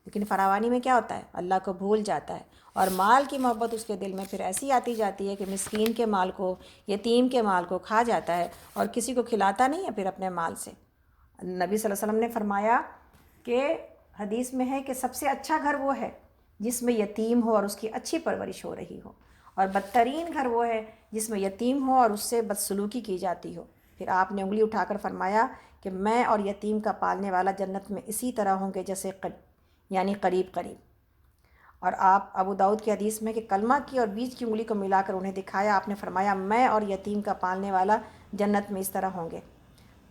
لیکن فراوانی میں کیا ہوتا ہے؟ اللہ کو بھول جاتا ہے، اور مال کی محبت اس کے دل میں پھر ایسی آتی جاتی ہے کہ مسکین کے مال کو، یتیم کے مال کو کھا جاتا ہے، اور کسی کو کھلاتا نہیں ہے پھر اپنے مال سے۔ نبی صلی اللہ علیہ وسلم نے فرمایا کہ حدیث میں ہے کہ سب سے اچھا گھر وہ ہے جس میں یتیم ہو اور اس کی اچھی پرورش ہو رہی ہو، اور بدترین گھر وہ ہے جس میں یتیم ہو اور اس سے بدسلوکی کی جاتی ہو۔ پھر آپ نے انگلی اٹھا کر فرمایا کہ میں اور یتیم کا پالنے والا جنت میں اسی طرح ہوں گے جیسے یعنی قریب قریب۔ اور آپ ابو داؤد کی حدیث میں کہ کلمہ کی اور بیچ کی انگلی کو ملا کر انہیں دکھایا، آپ نے فرمایا میں اور یتیم کا پالنے والا جنت میں اس طرح ہوں گے۔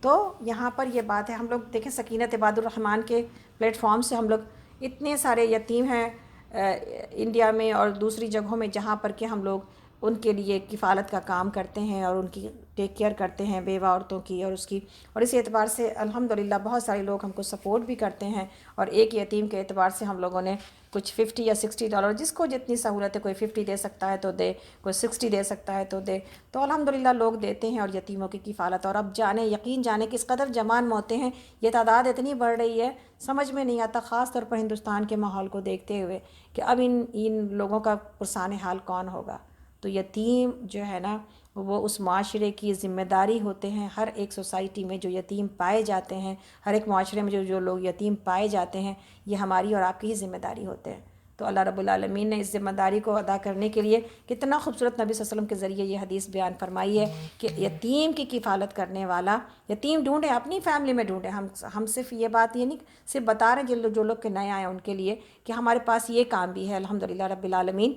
تو یہاں پر یہ بات ہے، ہم لوگ دیکھیں سکینت عباد الرحمن کے پلیٹ فارم سے ہم لوگ اتنے سارے یتیم ہیں انڈیا میں اور دوسری جگہوں میں جہاں پر کہ ہم لوگ ان کے لیے کفالت کا کام کرتے ہیں اور ان کی ٹیک کیئر کرتے ہیں بیوہ عورتوں کی، اور اس اعتبار سے الحمدللہ بہت سارے لوگ ہم کو سپورٹ بھی کرتے ہیں، اور ایک یتیم کے اعتبار سے ہم لوگوں نے کچھ $50 یا $60، جس کو جتنی سہولت ہے، کوئی 50 دے سکتا ہے تو دے، کوئی 60 دے سکتا ہے تو دے، تو الحمدللہ لوگ دیتے ہیں اور یتیموں کی کفالت۔ اور اب یقین جانے کس قدر جوان موتیں ہیں، یہ تعداد اتنی بڑھ رہی ہے، سمجھ میں نہیں آتا، خاص طور پر ہندوستان کے ماحول کو دیکھتے ہوئے، کہ اب ان لوگوں کا پرسان حال کون ہوگا۔ تو یتیم جو ہے نا، وہ اس معاشرے کی ذمہ داری ہوتے ہیں۔ ہر ایک سوسائٹی میں جو یتیم پائے جاتے ہیں، ہر ایک معاشرے میں جو لوگ یتیم پائے جاتے ہیں، یہ ہماری اور آپ کی ہی ذمہ داری ہوتے ہیں۔ تو اللہ رب العالمین نے اس ذمہ داری کو ادا کرنے کے لیے کتنا خوبصورت نبی صلی اللہ علیہ وسلم کے ذریعے یہ حدیث بیان فرمائی ہے کہ یتیم کی کفالت کرنے والا، یتیم ڈھونڈیں، اپنی فیملی میں ڈھونڈیں۔ ہم صرف یہ بات یہ نہیں صرف بتا رہے ہیں جو لوگ کے نئے آئے ہیں ان کے لیے کہ ہمارے پاس یہ کام بھی ہے الحمدللہ رب العالمین،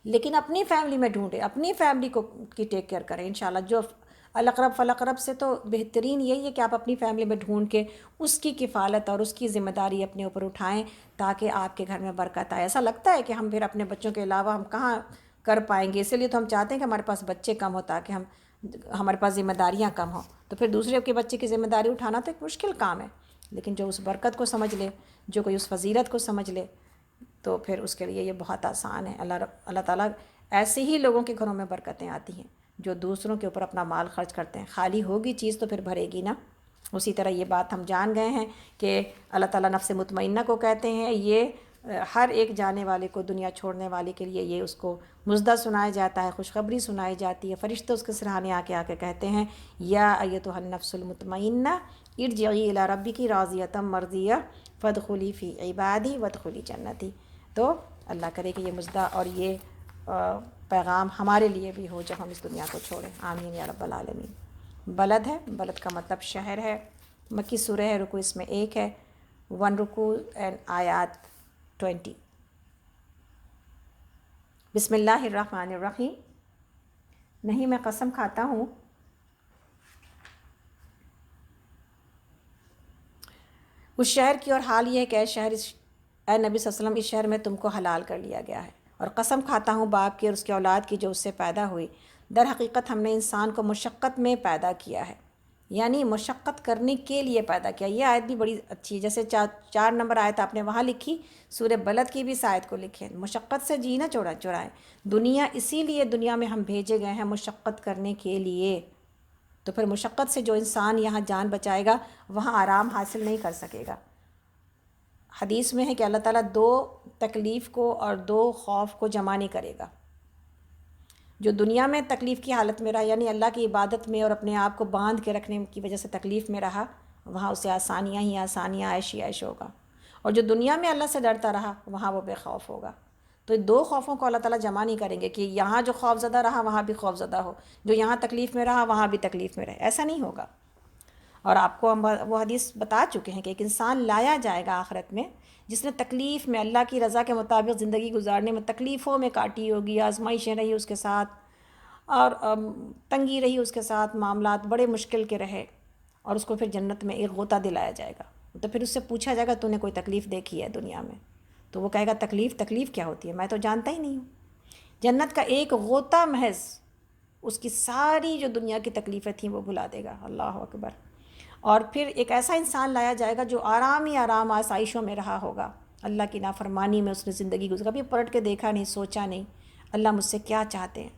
لیکن اپنی فیملی میں ڈھونڈیں، اپنی فیملی کی ٹیک کیئر کریں انشاءاللہ۔ جو الاقرب فالاقرب سے تو بہترین یہی ہے کہ آپ اپنی فیملی میں ڈھونڈ کے اس کی کفالت اور اس کی ذمہ داری اپنے اوپر اٹھائیں، تاکہ آپ کے گھر میں برکت آئے۔ ایسا لگتا ہے کہ ہم پھر اپنے بچوں کے علاوہ ہم کہاں کر پائیں گے، اسی لیے تو ہم چاہتے ہیں کہ ہمارے پاس بچے کم ہو، تاکہ ہمارے پاس ذمہ داریاں کم ہوں۔ تو پھر دوسرے کے بچے کی ذمہ داری اٹھانا تو ایک مشکل کام ہے، لیکن جو اس برکت کو سمجھ لے، جو کوئی اس فضیلت کو سمجھ لے، تو پھر اس کے لیے یہ بہت آسان ہے۔ اللہ تعالیٰ ایسے ہی لوگوں کے گھروں میں برکتیں آتی ہیں جو دوسروں کے اوپر اپنا مال خرچ کرتے ہیں۔ خالی ہوگی چیز تو پھر بھرے گی نا۔ اسی طرح یہ بات ہم جان گئے ہیں کہ اللہ تعالیٰ نفس مطمئنہ کو کہتے ہیں، یہ ہر ایک جانے والے کو، دنیا چھوڑنے والے کے لیے یہ اس کو مژدہ سنایا جاتا ہے، خوشخبری سنائی جاتی ہے۔ فرشتے اس کے سراہنے آ کے کہتے ہیں، یا ایتھا النفس المطمئنہ ارجعی الی ربک راضیۃ مرضیہ فادخلی فی عبادی وادخلی جنتی۔ تو اللہ کرے کہ یہ مژدہ اور یہ پیغام ہمارے لیے بھی ہو جب ہم اس دنیا کو چھوڑیں، آمین یا رب العالمین۔ بلد ہے، بلد کا مطلب شہر ہے، مکی سورہ ہے، رکوع اس میں 1 ہے، 1 رکوع اینڈ آیات 20۔ بسم اللہ الرحمن الرحیم۔ نہیں میں قسم کھاتا ہوں اس شہر کی، اور حال یہ ہے کہ اے نبی صلی اللہ علیہ وسلم، اس شہر میں تم کو حلال کر لیا گیا ہے، اور قسم کھاتا ہوں باپ کی اور اس کی اولاد کی جو اس سے پیدا ہوئی، در حقیقت ہم نے انسان کو مشقت میں پیدا کیا ہے، یعنی مشقت کرنے کے لیے پیدا کیا۔ یہ آیت بھی بڑی اچھی ہے، جیسے 4 نمبر آیت آپ نے وہاں لکھی، سورہ بلد کی بھی اس آیت کو لکھیں، مشقت سے جینا چڑھائیں۔ دنیا اسی لیے دنیا میں ہم بھیجے گئے ہیں مشقت کرنے کے لیے، تو پھر مشقت سے جو انسان یہاں جان بچائے گا وہاں آرام حاصل نہیں کر سکے گا۔ حدیث میں ہے کہ اللہ تعالیٰ 2 تکلیف کو اور 2 خوف کو جمع نہیں کرے گا۔ جو دنیا میں تکلیف کی حالت میں رہا، یعنی اللہ کی عبادت میں اور اپنے آپ کو باندھ کے رکھنے کی وجہ سے تکلیف میں رہا، وہاں اسے آسانیاں ہی آسانیاں، عیش ہی عیش ہوگا، اور جو دنیا میں اللہ سے ڈرتا رہا وہاں وہ بے خوف ہوگا۔ تو 2 خوفوں کو اللہ تعالیٰ جمع نہیں کریں گے کہ یہاں جو خوف زدہ رہا وہاں بھی خوف زدہ ہو، جو یہاں تکلیف میں رہا وہاں بھی تکلیف میں رہے، ایسا نہیں ہوگا۔ اور آپ کو ہم وہ حدیث بتا چکے ہیں کہ ایک انسان لایا جائے گا آخرت میں جس نے تکلیف میں، اللہ کی رضا کے مطابق زندگی گزارنے میں تکلیفوں میں کاٹی ہوگی، آزمائشیں رہی اس کے ساتھ، اور تنگی رہی اس کے ساتھ، معاملات بڑے مشکل کے رہے، اور اس کو پھر جنت میں ایک غوطہ دلایا جائے گا۔ تو پھر اس سے پوچھا جائے گا تو نے کوئی تکلیف دیکھی ہے دنیا میں؟ تو وہ کہے گا تکلیف کیا ہوتی ہے، میں تو جانتا ہی نہیں ہوں۔ جنت کا ایک غوطہ محض اس کی ساری جو دنیا کی تکلیفیں تھیں وہ بھلا دے گا۔ اللہ اکبر۔ اور پھر ایک ایسا انسان لایا جائے گا جو آرام ہی آرام آسائشوں میں رہا ہوگا، اللہ کی نافرمانی میں اس نے زندگی گزاری، کبھی پلٹ کے دیکھا نہیں، سوچا نہیں اللہ مجھ سے کیا چاہتے ہیں۔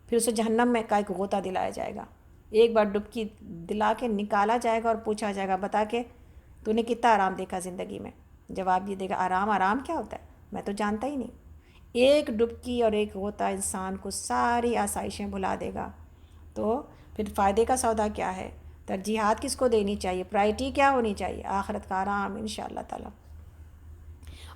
پھر اسے جہنم میں کا ایک غوطہ دلایا جائے گا، ایک بار ڈبکی دلا کے نکالا جائے گا اور پوچھا جائے گا بتا کے تو نے کتنا آرام دیکھا زندگی میں؟ جواب یہ دے گا آرام کیا ہوتا ہے، میں تو جانتا ہی نہیں۔ ایک ڈبکی اور ایک غوطہ انسان کو ساری آسائشیں بھلا دے گا۔ تو پھر فائدے کا سودا کیا ہے؟ ترجیحات کس کو دینی چاہیے؟ پرائرٹی کیا ہونی چاہیے؟ آخرت کا آرام انشاءاللہ تعالی۔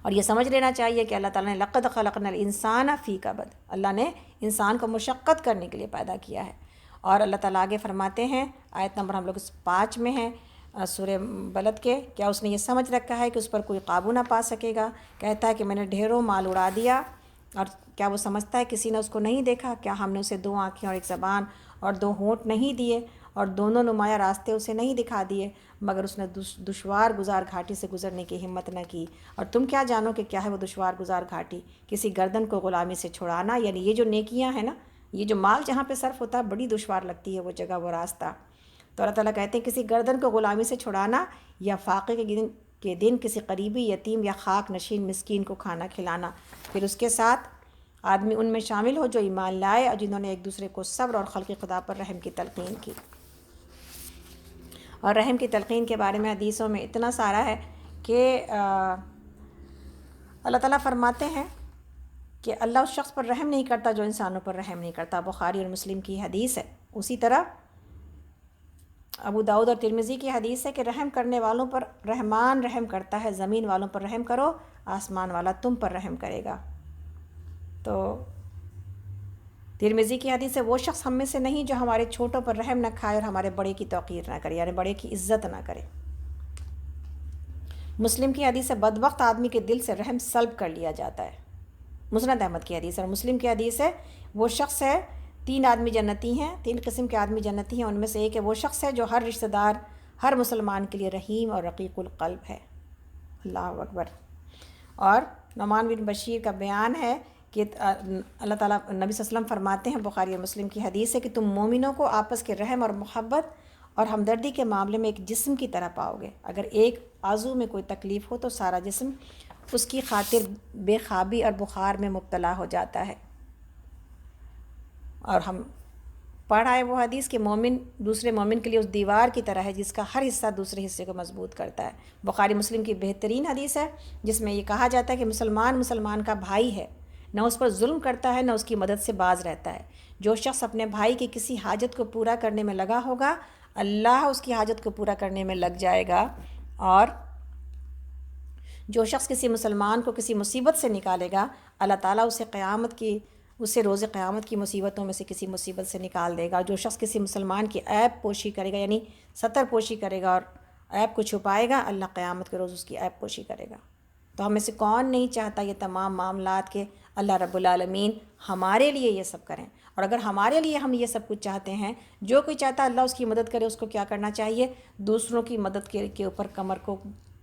اور یہ سمجھ لینا چاہیے کہ اللہ تعالیٰ نے لقد خلقنا الانسان فی کبد، اللہ نے انسان کو مشقت کرنے کے لیے پیدا کیا ہے۔ اور اللہ تعالیٰ آگے فرماتے ہیں، آیت نمبر ہم لوگ 5 میں ہیں سورہ بلد کے، کیا اس نے یہ سمجھ رکھا ہے کہ اس پر کوئی قابو نہ پا سکے گا؟ کہتا ہے کہ میں نے ڈھیروں مال اڑا دیا، اور کیا وہ سمجھتا ہے کسی نے اس کو نہیں دیکھا؟ کیا ہم نے اسے 2 آنکھیں اور 1 زبان اور 2 ہونٹ نہیں دیے؟ اور دونوں نمایاں راستے اسے نہیں دکھا دیے، مگر اس نے دشوار گزار گھاٹی سے گزرنے کی ہمت نہ کی۔ اور تم کیا جانو کہ کیا ہے وہ دشوار گزار گھاٹی؟ کسی گردن کو غلامی سے چھڑانا، یعنی یہ جو نیکیاں ہیں نا، یہ جو مال جہاں پہ صرف ہوتا ہے بڑی دشوار لگتی ہے وہ جگہ، وہ راستہ۔ تو اللہ تعالیٰ کہتے ہیں کسی گردن کو غلامی سے چھڑانا، یا فاقے کے دن کسی قریبی یتیم یا خاک نشین مسکین کو کھانا کھلانا۔ پھر اس کے ساتھ آدمی ان میں شامل ہو جو ایمان لائے اور جنہوں نے ایک دوسرے کو صبر اور خلق خدا پر رحم کی تلقین کی۔ اور رحم کی تلقین کے بارے میں حدیثوں میں اتنا سارا ہے کہ اللہ تعالیٰ فرماتے ہیں کہ اللہ اس شخص پر رحم نہیں کرتا جو انسانوں پر رحم نہیں کرتا۔ بخاری اور مسلم کی حدیث ہے۔ اسی طرح ابو داؤد اور ترمذی کی حدیث ہے کہ رحم کرنے والوں پر رحمان رحم کرتا ہے، زمین والوں پر رحم کرو، آسمان والا تم پر رحم کرے گا۔ تو ترمذی کی حدیث ہے وہ شخص ہم میں سے نہیں جو ہمارے چھوٹوں پر رحم نہ کھائے اور ہمارے بڑے کی توقیر نہ کرے، یعنی بڑے کی عزت نہ کرے۔ مسلم کی حدیث ہے بدبخت آدمی کے دل سے رحم سلب کر لیا جاتا ہے۔ مسند احمد کی حدیث ہے۔ اور مسلم کی حدیث ہے وہ شخص ہے، 3 آدمی جنتی ہیں، 3 قسم کے آدمی جنتی ہیں، ان میں سے ایک ہے وہ شخص ہے جو ہر رشتہ دار، ہر مسلمان کے لیے رحیم اور رقیق القلب ہے۔ اللہ اکبر۔ اور نعمان بن بشیر کا بیان ہے کہ اللہ تعالیٰ، نبی صلی اللہ علیہ وسلم فرماتے ہیں، بخاری اور مسلم کی حدیث ہے کہ تم مومنوں کو آپس کے رحم اور محبت اور ہمدردی کے معاملے میں ایک جسم کی طرح پاؤ گے۔ اگر ایک عضو میں کوئی تکلیف ہو تو سارا جسم اس کی خاطر بے خوابی اور بخار میں مبتلا ہو جاتا ہے۔ اور ہم پڑھا ہے وہ حدیث کہ مومن دوسرے مومن کے لیے اس دیوار کی طرح ہے جس کا ہر حصہ دوسرے حصے کو مضبوط کرتا ہے۔ بخاری مسلم کی بہترین حدیث ہے جس میں یہ کہا جاتا ہے کہ مسلمان کا بھائی ہے، نہ اس پر ظلم کرتا ہے نہ اس کی مدد سے باز رہتا ہے۔ جو شخص اپنے بھائی کی کسی حاجت کو پورا کرنے میں لگا ہوگا، اللہ اس کی حاجت کو پورا کرنے میں لگ جائے گا۔ اور جو شخص کسی مسلمان کو کسی مصیبت سے نکالے گا، اللہ تعالیٰ اسے روز قیامت کی مصیبتوں میں سے کسی مصیبت سے نکال دے گا۔ جو شخص کسی مسلمان کی عیب پوشی کرے گا، یعنی ستر پوشی کرے گا اور عیب کو چھپائے گا، اللہ قیامت کے روز اس کی عیب پوشی کرے گا۔ تو ہم میں سے کون نہیں چاہتا یہ تمام معاملات کہ اللہ رب العالمین ہمارے لیے یہ سب کریں؟ اور اگر ہمارے لیے ہم یہ سب کچھ چاہتے ہیں، جو کوئی چاہتا ہے اللہ اس کی مدد کرے، اس کو کیا کرنا چاہیے؟ دوسروں کی مدد کے اوپر کمر کو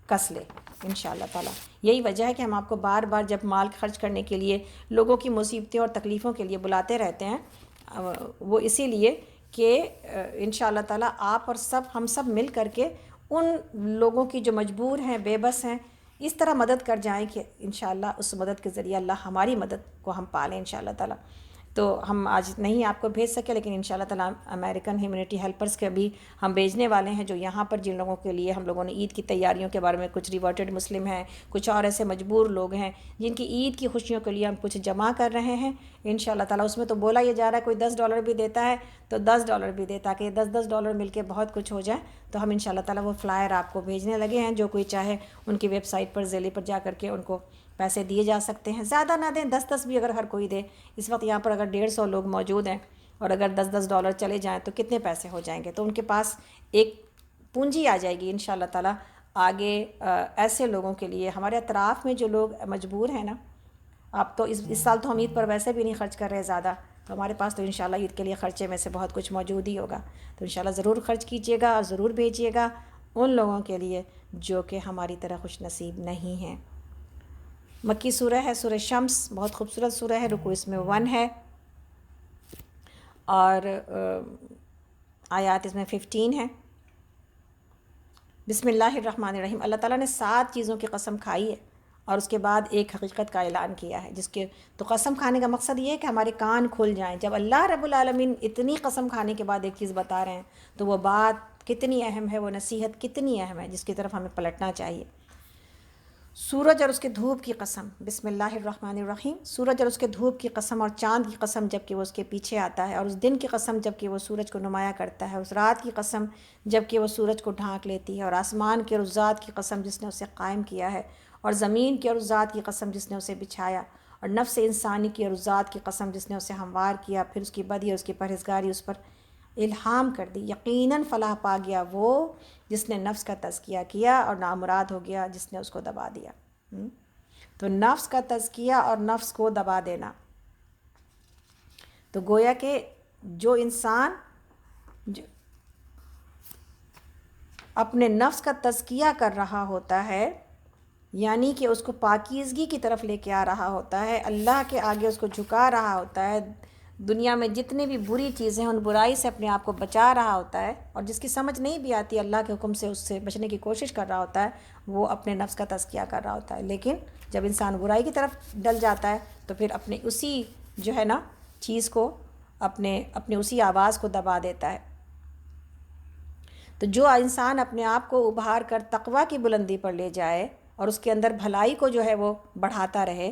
کس لے انشاءاللہ تعالیٰ۔ یہی وجہ ہے کہ ہم آپ کو بار بار جب مال خرچ کرنے کے لیے لوگوں کی مصیبتیں اور تکلیفوں کے لیے بلاتے رہتے ہیں، وہ اسی لیے کہ انشاءاللہ تعالیٰ آپ اور ہم سب مل کر کے ان لوگوں کی جو مجبور ہیں، بے بس ہیں، اس طرح مدد کر جائیں کہ انشاءاللہ اس مدد کے ذریعے اللہ ہماری مدد کو ہم پالیں انشاءاللہ تعالیٰ۔ تو ہم آج نہیں آپ کو بھیج سکے، لیکن انشاءاللہ تعالیٰ امریکن ہیومینٹی ہیلپرز کے بھی ہم بھیجنے والے ہیں، جو یہاں پر جن لوگوں کے لیے ہم لوگوں نے عید کی تیاریوں کے بارے میں، کچھ ریورٹڈ مسلم ہیں، کچھ اور ایسے مجبور لوگ ہیں جن کی عید کی خوشیوں کے لیے ہم کچھ جمع کر رہے ہیں انشاءاللہ تعالیٰ۔ اس میں تو بولا یہ جا رہا ہے کوئی $10 بھی دیتا ہے تو $10 بھی دے، تاکہ $10 مل کے بہت کچھ ہو جائے۔ تو ہم انشاءاللہ تعالیٰ وہ فلائر آپ کو بھیجنے لگے ہیں، جو کوئی چاہے ان کی ویب سائٹ پر ذیلی پر جا کر کے ان کو پیسے دیے جا سکتے ہیں۔ زیادہ نہ دیں، 10 بھی اگر ہر کوئی دے۔ اس وقت یہاں پر اگر 150 لوگ موجود ہیں اور اگر $10 چلے جائیں تو کتنے پیسے ہو جائیں گے؟ تو ان کے پاس ایک پونجی آ جائے گی انشاءاللہ تعالیٰ آگے ایسے لوگوں کے لیے۔ ہمارے اطراف میں جو لوگ مجبور ہیں نا، اب تو اس سال تو ہم عید پر ویسے بھی نہیں خرچ کر رہے زیادہ، تو ہمارے پاس تو انشاءاللہ عید کے لیے خرچے میں سے بہت کچھ موجود ہی ہوگا۔ تو انشاءاللہ ضرور خرچ کیجیے گا اور ضرور بھیجیے گا ان لوگوں کے لیے جو کہ ہماری طرح خوش نصیب نہیں ہیں۔ مکی سورہ ہے، سورہ شمس، بہت خوبصورت سورہ ہے، رکوع اس میں 1 ہے اور آیات اس میں 15 ہے۔ بسم اللہ الرحمن الرحیم۔ اللہ تعالیٰ نے 7 چیزوں کی قسم کھائی ہے اور اس کے بعد ایک حقیقت کا اعلان کیا ہے، تو قسم کھانے کا مقصد یہ ہے کہ ہمارے کان کھل جائیں۔ جب اللہ رب العالمین اتنی قسم کھانے کے بعد ایک چیز بتا رہے ہیں تو وہ بات کتنی اہم ہے، وہ نصیحت کتنی اہم ہے، جس کی طرف ہمیں پلٹنا چاہیے۔ سورج اور اس کے دھوپ کی قسم، بسم اللہ الرحمن الرحیم۔ سورج اور اس کے دھوپ کی قسم، اور چاند کی قسم جب کہ وہ اس کے پیچھے آتا ہے، اور اس دن کی قسم جب کہ وہ سورج کو نمایاں کرتا ہے، اس رات کی قسم جب کہ وہ سورج کو ڈھانک لیتی ہے، اور آسمان کے اور اس ذات کی قسم جس نے اسے قائم کیا ہے، اور زمین کی اور اس ذات کی قسم جس نے اسے بچھایا، اور نفس انسانی کی اور اس ذات کی قسم جس نے اسے ہموار کیا، پھر اس کی بدی اور اس کی پرہیزگاری اس پر الہام کر دی۔ یقیناً فلاح پا گیا وہ جس نے نفس کا تزکیہ کیا، اور نامراد ہو گیا جس نے اس کو دبا دیا۔ تو نفس کا تزکیہ اور نفس کو دبا دینا، تو گویا کہ جو انسان اپنے نفس کا تزکیہ کر رہا ہوتا ہے، یعنی کہ اس کو پاکیزگی کی طرف لے کے آ رہا ہوتا ہے، اللہ کے آگے اس کو جھکا رہا ہوتا ہے، دنیا میں جتنی بھی بری چیزیں ہیں ان برائی سے اپنے آپ کو بچا رہا ہوتا ہے، اور جس کی سمجھ نہیں بھی آتی اللہ کے حکم سے اس سے بچنے کی کوشش کر رہا ہوتا ہے، وہ اپنے نفس کا تزکیہ کر رہا ہوتا ہے۔ لیکن جب انسان برائی کی طرف ڈل جاتا ہے تو پھر اپنے اسی جو ہے نا چیز کو اپنے اسی آواز کو دبا دیتا ہے۔ تو جو انسان اپنے آپ کو ابھار کر تقویٰ کی بلندی پر لے جائے اور اس کے اندر بھلائی کو جو ہے وہ بڑھاتا رہے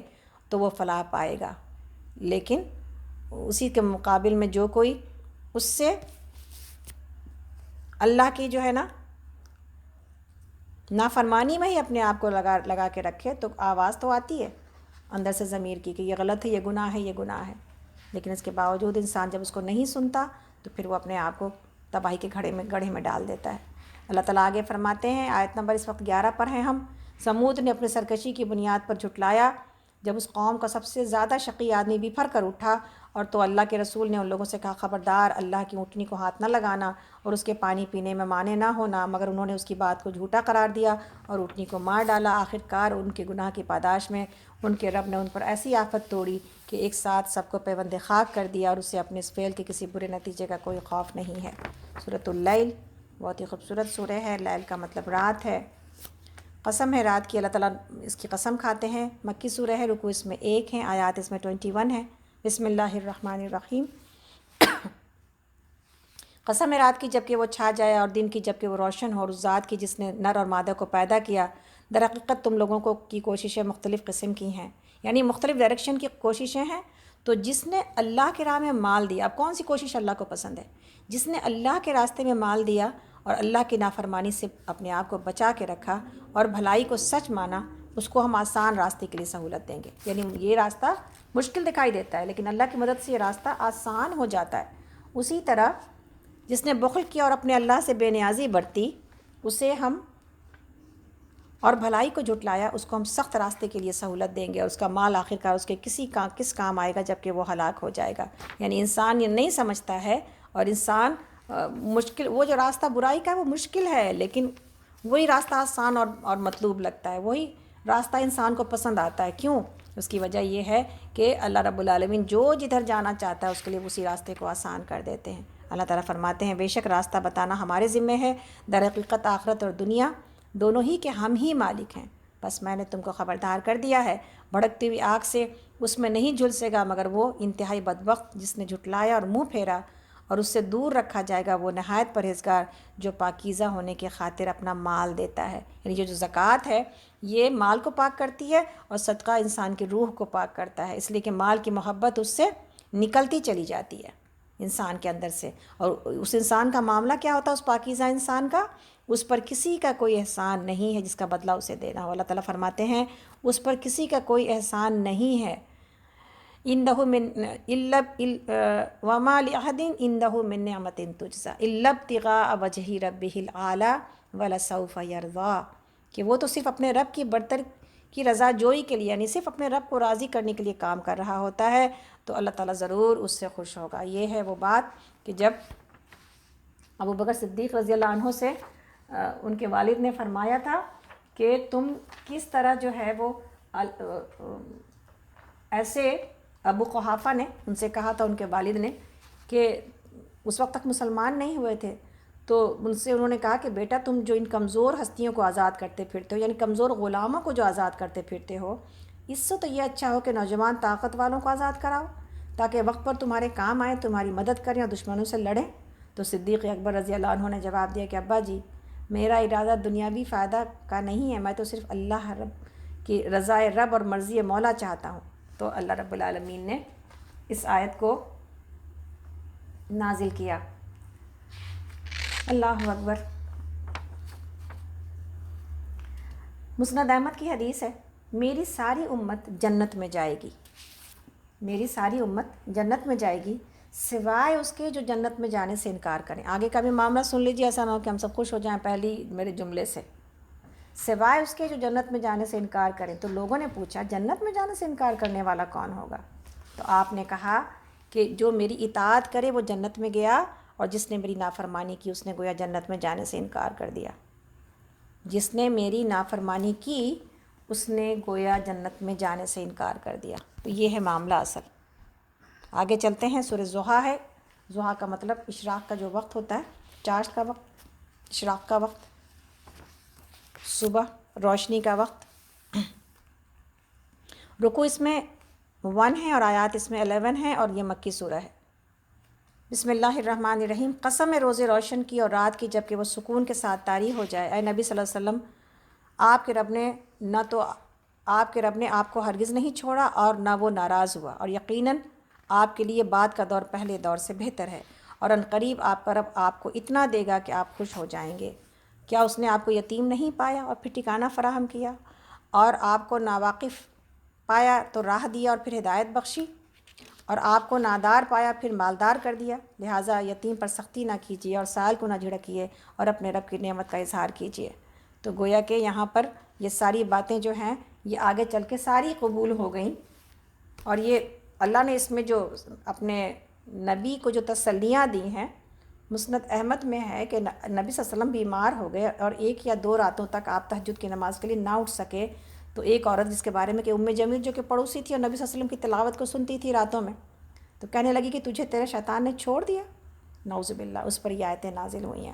تو وہ فلاح پائے گا۔ لیکن اسی کے مقابل میں جو کوئی اس سے اللہ کی جو ہے نا نافرمانی میں ہی اپنے آپ کو لگا کے رکھے تو آواز تو آتی ہے اندر سے ضمیر کی کہ یہ غلط ہے، یہ گناہ ہے، یہ گناہ ہے، لیکن اس کے باوجود انسان جب اس کو نہیں سنتا تو پھر وہ اپنے آپ کو تباہی کے گڑھے میں ڈال دیتا ہے۔ اللہ تعالیٰ آگے فرماتے ہیں، آیت نمبر اس وقت 11 پر ہیں ہم، سمود نے اپنے سرکشی کی بنیاد پر جھٹلایا جب اس قوم کا سب سے زیادہ شقی آدمی بفر کر اٹھا، اور تو اللہ کے رسول نے ان لوگوں سے کہا خبردار اللہ کی اونٹنی کو ہاتھ نہ لگانا اور اس کے پانی پینے میں مانے نہ ہونا، مگر انہوں نے اس کی بات کو جھوٹا قرار دیا اور اونٹنی کو مار ڈالا۔ آخرکار ان کے گناہ کی پاداش میں ان کے رب نے ان پر ایسی آفت توڑی کہ ایک ساتھ سب کو پیوند خاک کر دیا، اور اسے اپنے اس فعل کے کسی برے نتیجے کا کوئی خوف نہیں ہے۔ سورۃ اللیل بہت ہی خوبصورت سورہ ہے، لیل کا مطلب رات ہے، قسم ہے رات کی، اللہ تعالیٰ اس کی قسم کھاتے ہیں۔ مکی سورہ ہے، رکوع اس میں 1 ہیں، آیات اس میں 21 ہیں۔ بسم اللہ الرحمن الرحیم۔ قسم ہے رات کی جب کہ وہ چھا جائے اور دن کی جب کہ وہ روشن ہو، اور اس ذات کی جس نے نر اور مادہ کو پیدا کیا۔ در حقیقت تم لوگوں کو کی کوششیں مختلف قسم کی ہیں، یعنی مختلف ڈائریکشن کی کوششیں ہیں۔ تو جس نے اللہ کے راہ میں مال دیا، اب کون سی کوشش اللہ کو پسند ہے؟ جس نے اللہ کے راستے میں مال دیا اور اللہ کی نافرمانی سے اپنے آپ کو بچا کے رکھا اور بھلائی کو سچ مانا، اس کو ہم آسان راستے کے لیے سہولت دیں گے۔ یعنی یہ راستہ مشکل دکھائی دیتا ہے لیکن اللہ کی مدد سے یہ راستہ آسان ہو جاتا ہے۔ اسی طرح جس نے بخل کیا اور اپنے اللہ سے بے نیازی برتی، اسے ہم اور بھلائی کو جھٹلایا، اس کو ہم سخت راستے کے لیے سہولت دیں گے، اور اس کا مال آخرکار اس کے کس کام آئے گا جب کہ وہ ہلاک ہو جائے گا۔ یعنی انسان یہ نہیں سمجھتا ہے، اور انسان مشکل وہ جو راستہ برائی کا ہے وہ مشکل ہے، لیکن وہی راستہ آسان اور مطلوب لگتا ہے، وہی راستہ انسان کو پسند آتا ہے۔ کیوں؟ اس کی وجہ یہ ہے کہ اللہ رب العالمین جو جدھر جانا چاہتا ہے اس کے لیے اسی راستے کو آسان کر دیتے ہیں۔ اللہ تعالیٰ فرماتے ہیں بے شک راستہ بتانا ہمارے ذمہ ہے، در حقیقت آخرت اور دنیا دونوں ہی کے ہم ہی مالک ہیں، بس میں نے تم کو خبردار کر دیا ہے۔ بھڑکتی ہوئی آگ سے اس میں نہیں جھلسے گا مگر وہ انتہائی بدبخت جس نے جھٹلایا اور منہ پھیرا، اور اس سے دور رکھا جائے گا وہ نہایت پرہیزگار جو پاکیزہ ہونے کی خاطر اپنا مال دیتا ہے۔ یعنی یہ جو زکوٰۃ ہے یہ مال کو پاک کرتی ہے اور صدقہ انسان کی روح کو پاک کرتا ہے، اس لیے کہ مال کی محبت اس سے نکلتی چلی جاتی ہے انسان کے اندر سے، اور اس انسان کا معاملہ کیا ہوتا ہے، اس پاکیزہ انسان کا، اس پر کسی کا کوئی احسان نہیں ہے جس کا بدلہ اسے دینا ہو۔ اللہ تعالیٰ فرماتے ہیں اس پر کسی کا کوئی احسان نہیں ہے، اِنَّهُ مِنْ وَمَا لِأَحَدٍ عِنْدَهُ مِنْ نِعْمَةٍ تُجْزَىٰ إِلَّا ابْتِغَاءَ وَجْهِ رَبِّهِ الْأَعْلَىٰ وَلَسَوْفَ يَرْضَىٰ، کہ وہ تو صرف اپنے رب کی برتر کی رضا جوئی کے لیے، یعنی صرف اپنے رب کو راضی کرنے کے لیے کام کر رہا ہوتا ہے تو اللہ تعالیٰ ضرور اس سے خوش ہوگا۔ یہ ہے وہ بات کہ جب ابوبکر صدیق رضی اللہ عنہ سے ان کے والد نے فرمایا تھا کہ تم کس طرح جو ہے وہ ایسے، ابو قحافہ نے ان سے کہا تھا ان کے والد نے کہ اس وقت تک مسلمان نہیں ہوئے تھے، تو ان سے انہوں نے کہا کہ بیٹا تم جو ان کمزور ہستیوں کو آزاد کرتے پھرتے ہو، یعنی کمزور غلاموں کو جو آزاد کرتے پھرتے ہو، اس سے تو یہ اچھا ہو کہ نوجوان طاقت والوں کو آزاد کراؤ تاکہ وقت پر تمہارے کام آئیں، تمہاری مدد کریں اور دشمنوں سے لڑیں۔ تو صدیق اکبر رضی اللہ عنہ نے جواب دیا کہ ابا جی میرا ارادہ دنیاوی فائدہ کا نہیں ہے، میں تو صرف اللہ رب کی رضا رب اور مرضی مولا چاہتا ہوں۔ تو اللہ رب العالمین نے اس آیت کو نازل کیا۔ اللہ اکبر۔ مسند احمد کی حدیث ہے، میری ساری امت جنت میں جائے گی، میری ساری امت جنت میں جائے گی سوائے اس کے جو جنت میں جانے سے انکار کریں۔ آگے کا بھی معاملہ سن لیجیے، ایسا نہ ہو کہ ہم سب خوش ہو جائیں پہلی میرے جملے سے، سوائے اس کے جو جنت میں جانے سے انکار کریں۔ تو لوگوں نے پوچھا جنت میں جانے سے انکار کرنے والا کون ہوگا؟ تو آپ نے کہا کہ جو میری اطاعت کرے وہ جنت میں گیا، اور جس نے میری نافرمانی کی اس نے گویا جنت میں جانے سے انکار کر دیا۔ جس نے میری نافرمانی کی اس نے گویا جنت میں جانے سے انکار کر دیا۔ تو یہ ہے معاملہ اصل۔ آگے چلتے ہیں، سورہ ضحیٰ ہے۔ ضحیٰ کا مطلب اشراق کا جو وقت ہوتا ہے، چاشت کا وقت، اشراق کا وقت، صبح روشنی کا وقت۔ رکوع اس میں 1 ہے اور آیات اس میں 11 ہیں، اور یہ مکی سورہ ہے۔ بسم اللہ الرحمن الرحیم۔ قسم ہے روز روشن کی اور رات کی جب کہ وہ سکون کے ساتھ طاری ہو جائے، اے نبی صلی اللہ علیہ وسلم، آپ کے رب نے آپ کو ہرگز نہیں چھوڑا اور نہ وہ ناراض ہوا، اور یقیناً آپ کے لیے بعد کا دور پہلے دور سے بہتر ہے، اور عنقریب آپ کا رب آپ کو اتنا دے گا کہ آپ خوش ہو جائیں گے۔ کیا اس نے آپ کو یتیم نہیں پایا اور پھر ٹھکانہ فراہم کیا، اور آپ کو ناواقف پایا تو راہ دیا اور پھر ہدایت بخشی، اور آپ کو نادار پایا پھر مالدار کر دیا؟ لہٰذا یتیم پر سختی نہ کیجیے اور سائل کو نہ جھڑکیے، اور اپنے رب کی نعمت کا اظہار کیجیے۔ تو گویا کہ یہاں پر یہ ساری باتیں جو ہیں یہ آگے چل کے ساری قبول ہو گئیں، اور یہ اللہ نے اس میں جو اپنے نبی کو جو تسلیاں دی ہیں، مسند احمد میں ہے کہ نبی صلی اللہ علیہ وسلم بیمار ہو گئے اور 1 یا 2 راتوں تک آپ تہجد کی نماز کے لیے نہ اٹھ سکے، تو ایک عورت جس کے بارے میں کہ ام جمیل جو کہ پڑوسی تھی اور نبی صلی اللہ علیہ وسلم کی تلاوت کو سنتی تھی راتوں میں، تو کہنے لگی کہ تجھے تیرے شیطان نے چھوڑ دیا، نعوذ باللہ، اس پر یہ آیتیں نازل ہوئی ہیں۔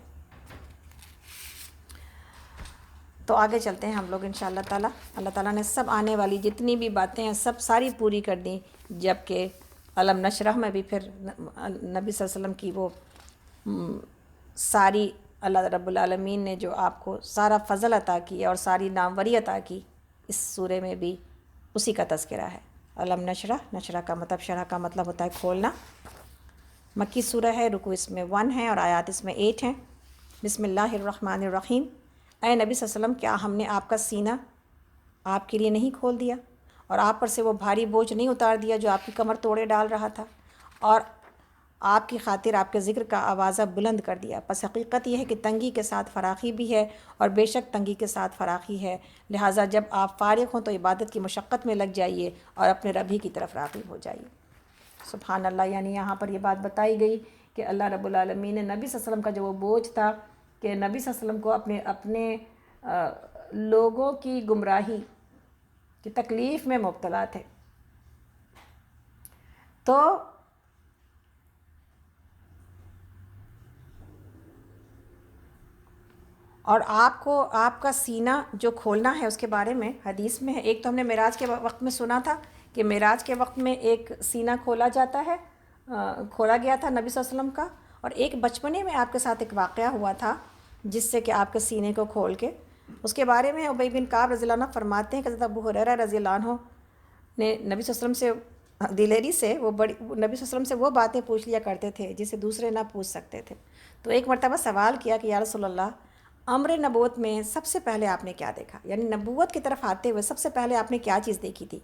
تو آگے چلتے ہیں ہم لوگ انشاءاللہ تعالیٰ۔ اللہ تعالیٰ نے سب آنے والی جتنی بھی باتیں ہیں سب ساری پوری کر دیں، جبکہ علم نشرح میں بھی پھر نبی صلی اللہ علیہ وسلم کی وہ ساری اللہ رب العالمین نے جو آپ کو سارا فضل عطا کیا اور ساری ناموری عطا کی، اس سورے میں بھی اسی کا تذکرہ ہے۔ علم نشرح، نشرح کا مطلب، شرح کا مطلب ہوتا ہے کھولنا۔ مکی سورہ ہے، رکوع اس میں 1 ہے اور آیات اس میں 8 ہیں۔ بسم اللہ الرحمن الرحیم۔ اے نبی صلی اللہ علیہ وسلم، کیا ہم نے آپ کا سینہ آپ کے لیے نہیں کھول دیا، اور آپ پر سے وہ بھاری بوجھ نہیں اتار دیا جو آپ کی کمر توڑے ڈال رہا تھا، اور آپ کی خاطر آپ کے ذکر کا آوازہ بلند کر دیا؟ پس حقیقت یہ ہے کہ تنگی کے ساتھ فراخی بھی ہے، اور بے شک تنگی کے ساتھ فراخی ہے، لہٰذا جب آپ فارغ ہوں تو عبادت کی مشقت میں لگ جائیے اور اپنے رب ہی کی طرف راغب ہو جائیے۔ سبحان اللہ۔ یعنی یہاں پر یہ بات بتائی گئی کہ اللہ رب العالمین نے نبی صلی اللہ علیہ وسلم کا جو وہ بوجھ تھا کہ نبی صلی اللہ علیہ وسلم کو اپنے لوگوں کی گمراہی کی تکلیف میں مبتلا تھے، تو اور آپ کا سینہ جو کھولنا ہے اس کے بارے میں حدیث میں ہے۔ ایک تو ہم نے معراج کے وقت میں سنا تھا کہ معراج کے وقت میں ایک سینہ کھولا جاتا ہے، کھولا گیا تھا نبی صلی اللہ علیہ وسلم کا، اور ایک بچپنے میں آپ کے ساتھ ایک واقعہ ہوا تھا جس سے کہ آپ کے سینے کو کھول کے، اس کے بارے میں ابی بن کعب رضی اللہ عنہ فرماتے ہیں کہ حضرت ابو ہریرہ رضی اللہ عنہ نے نبی صلی اللہ علیہ وسلم سے دلیری سے نبی صلی اللہ علیہ وسلم سے وہ باتیں پوچھ لیا کرتے تھے جسے دوسرے نہ پوچھ سکتے تھے۔ تو ایک مرتبہ سوال کیا کہ یا رسول اللہ، امر نبوت میں سب سے پہلے آپ نے کیا دیکھا، یعنی نبوت کی طرف آتے ہوئے سب سے پہلے آپ نے کیا چیز دیکھی تھی؟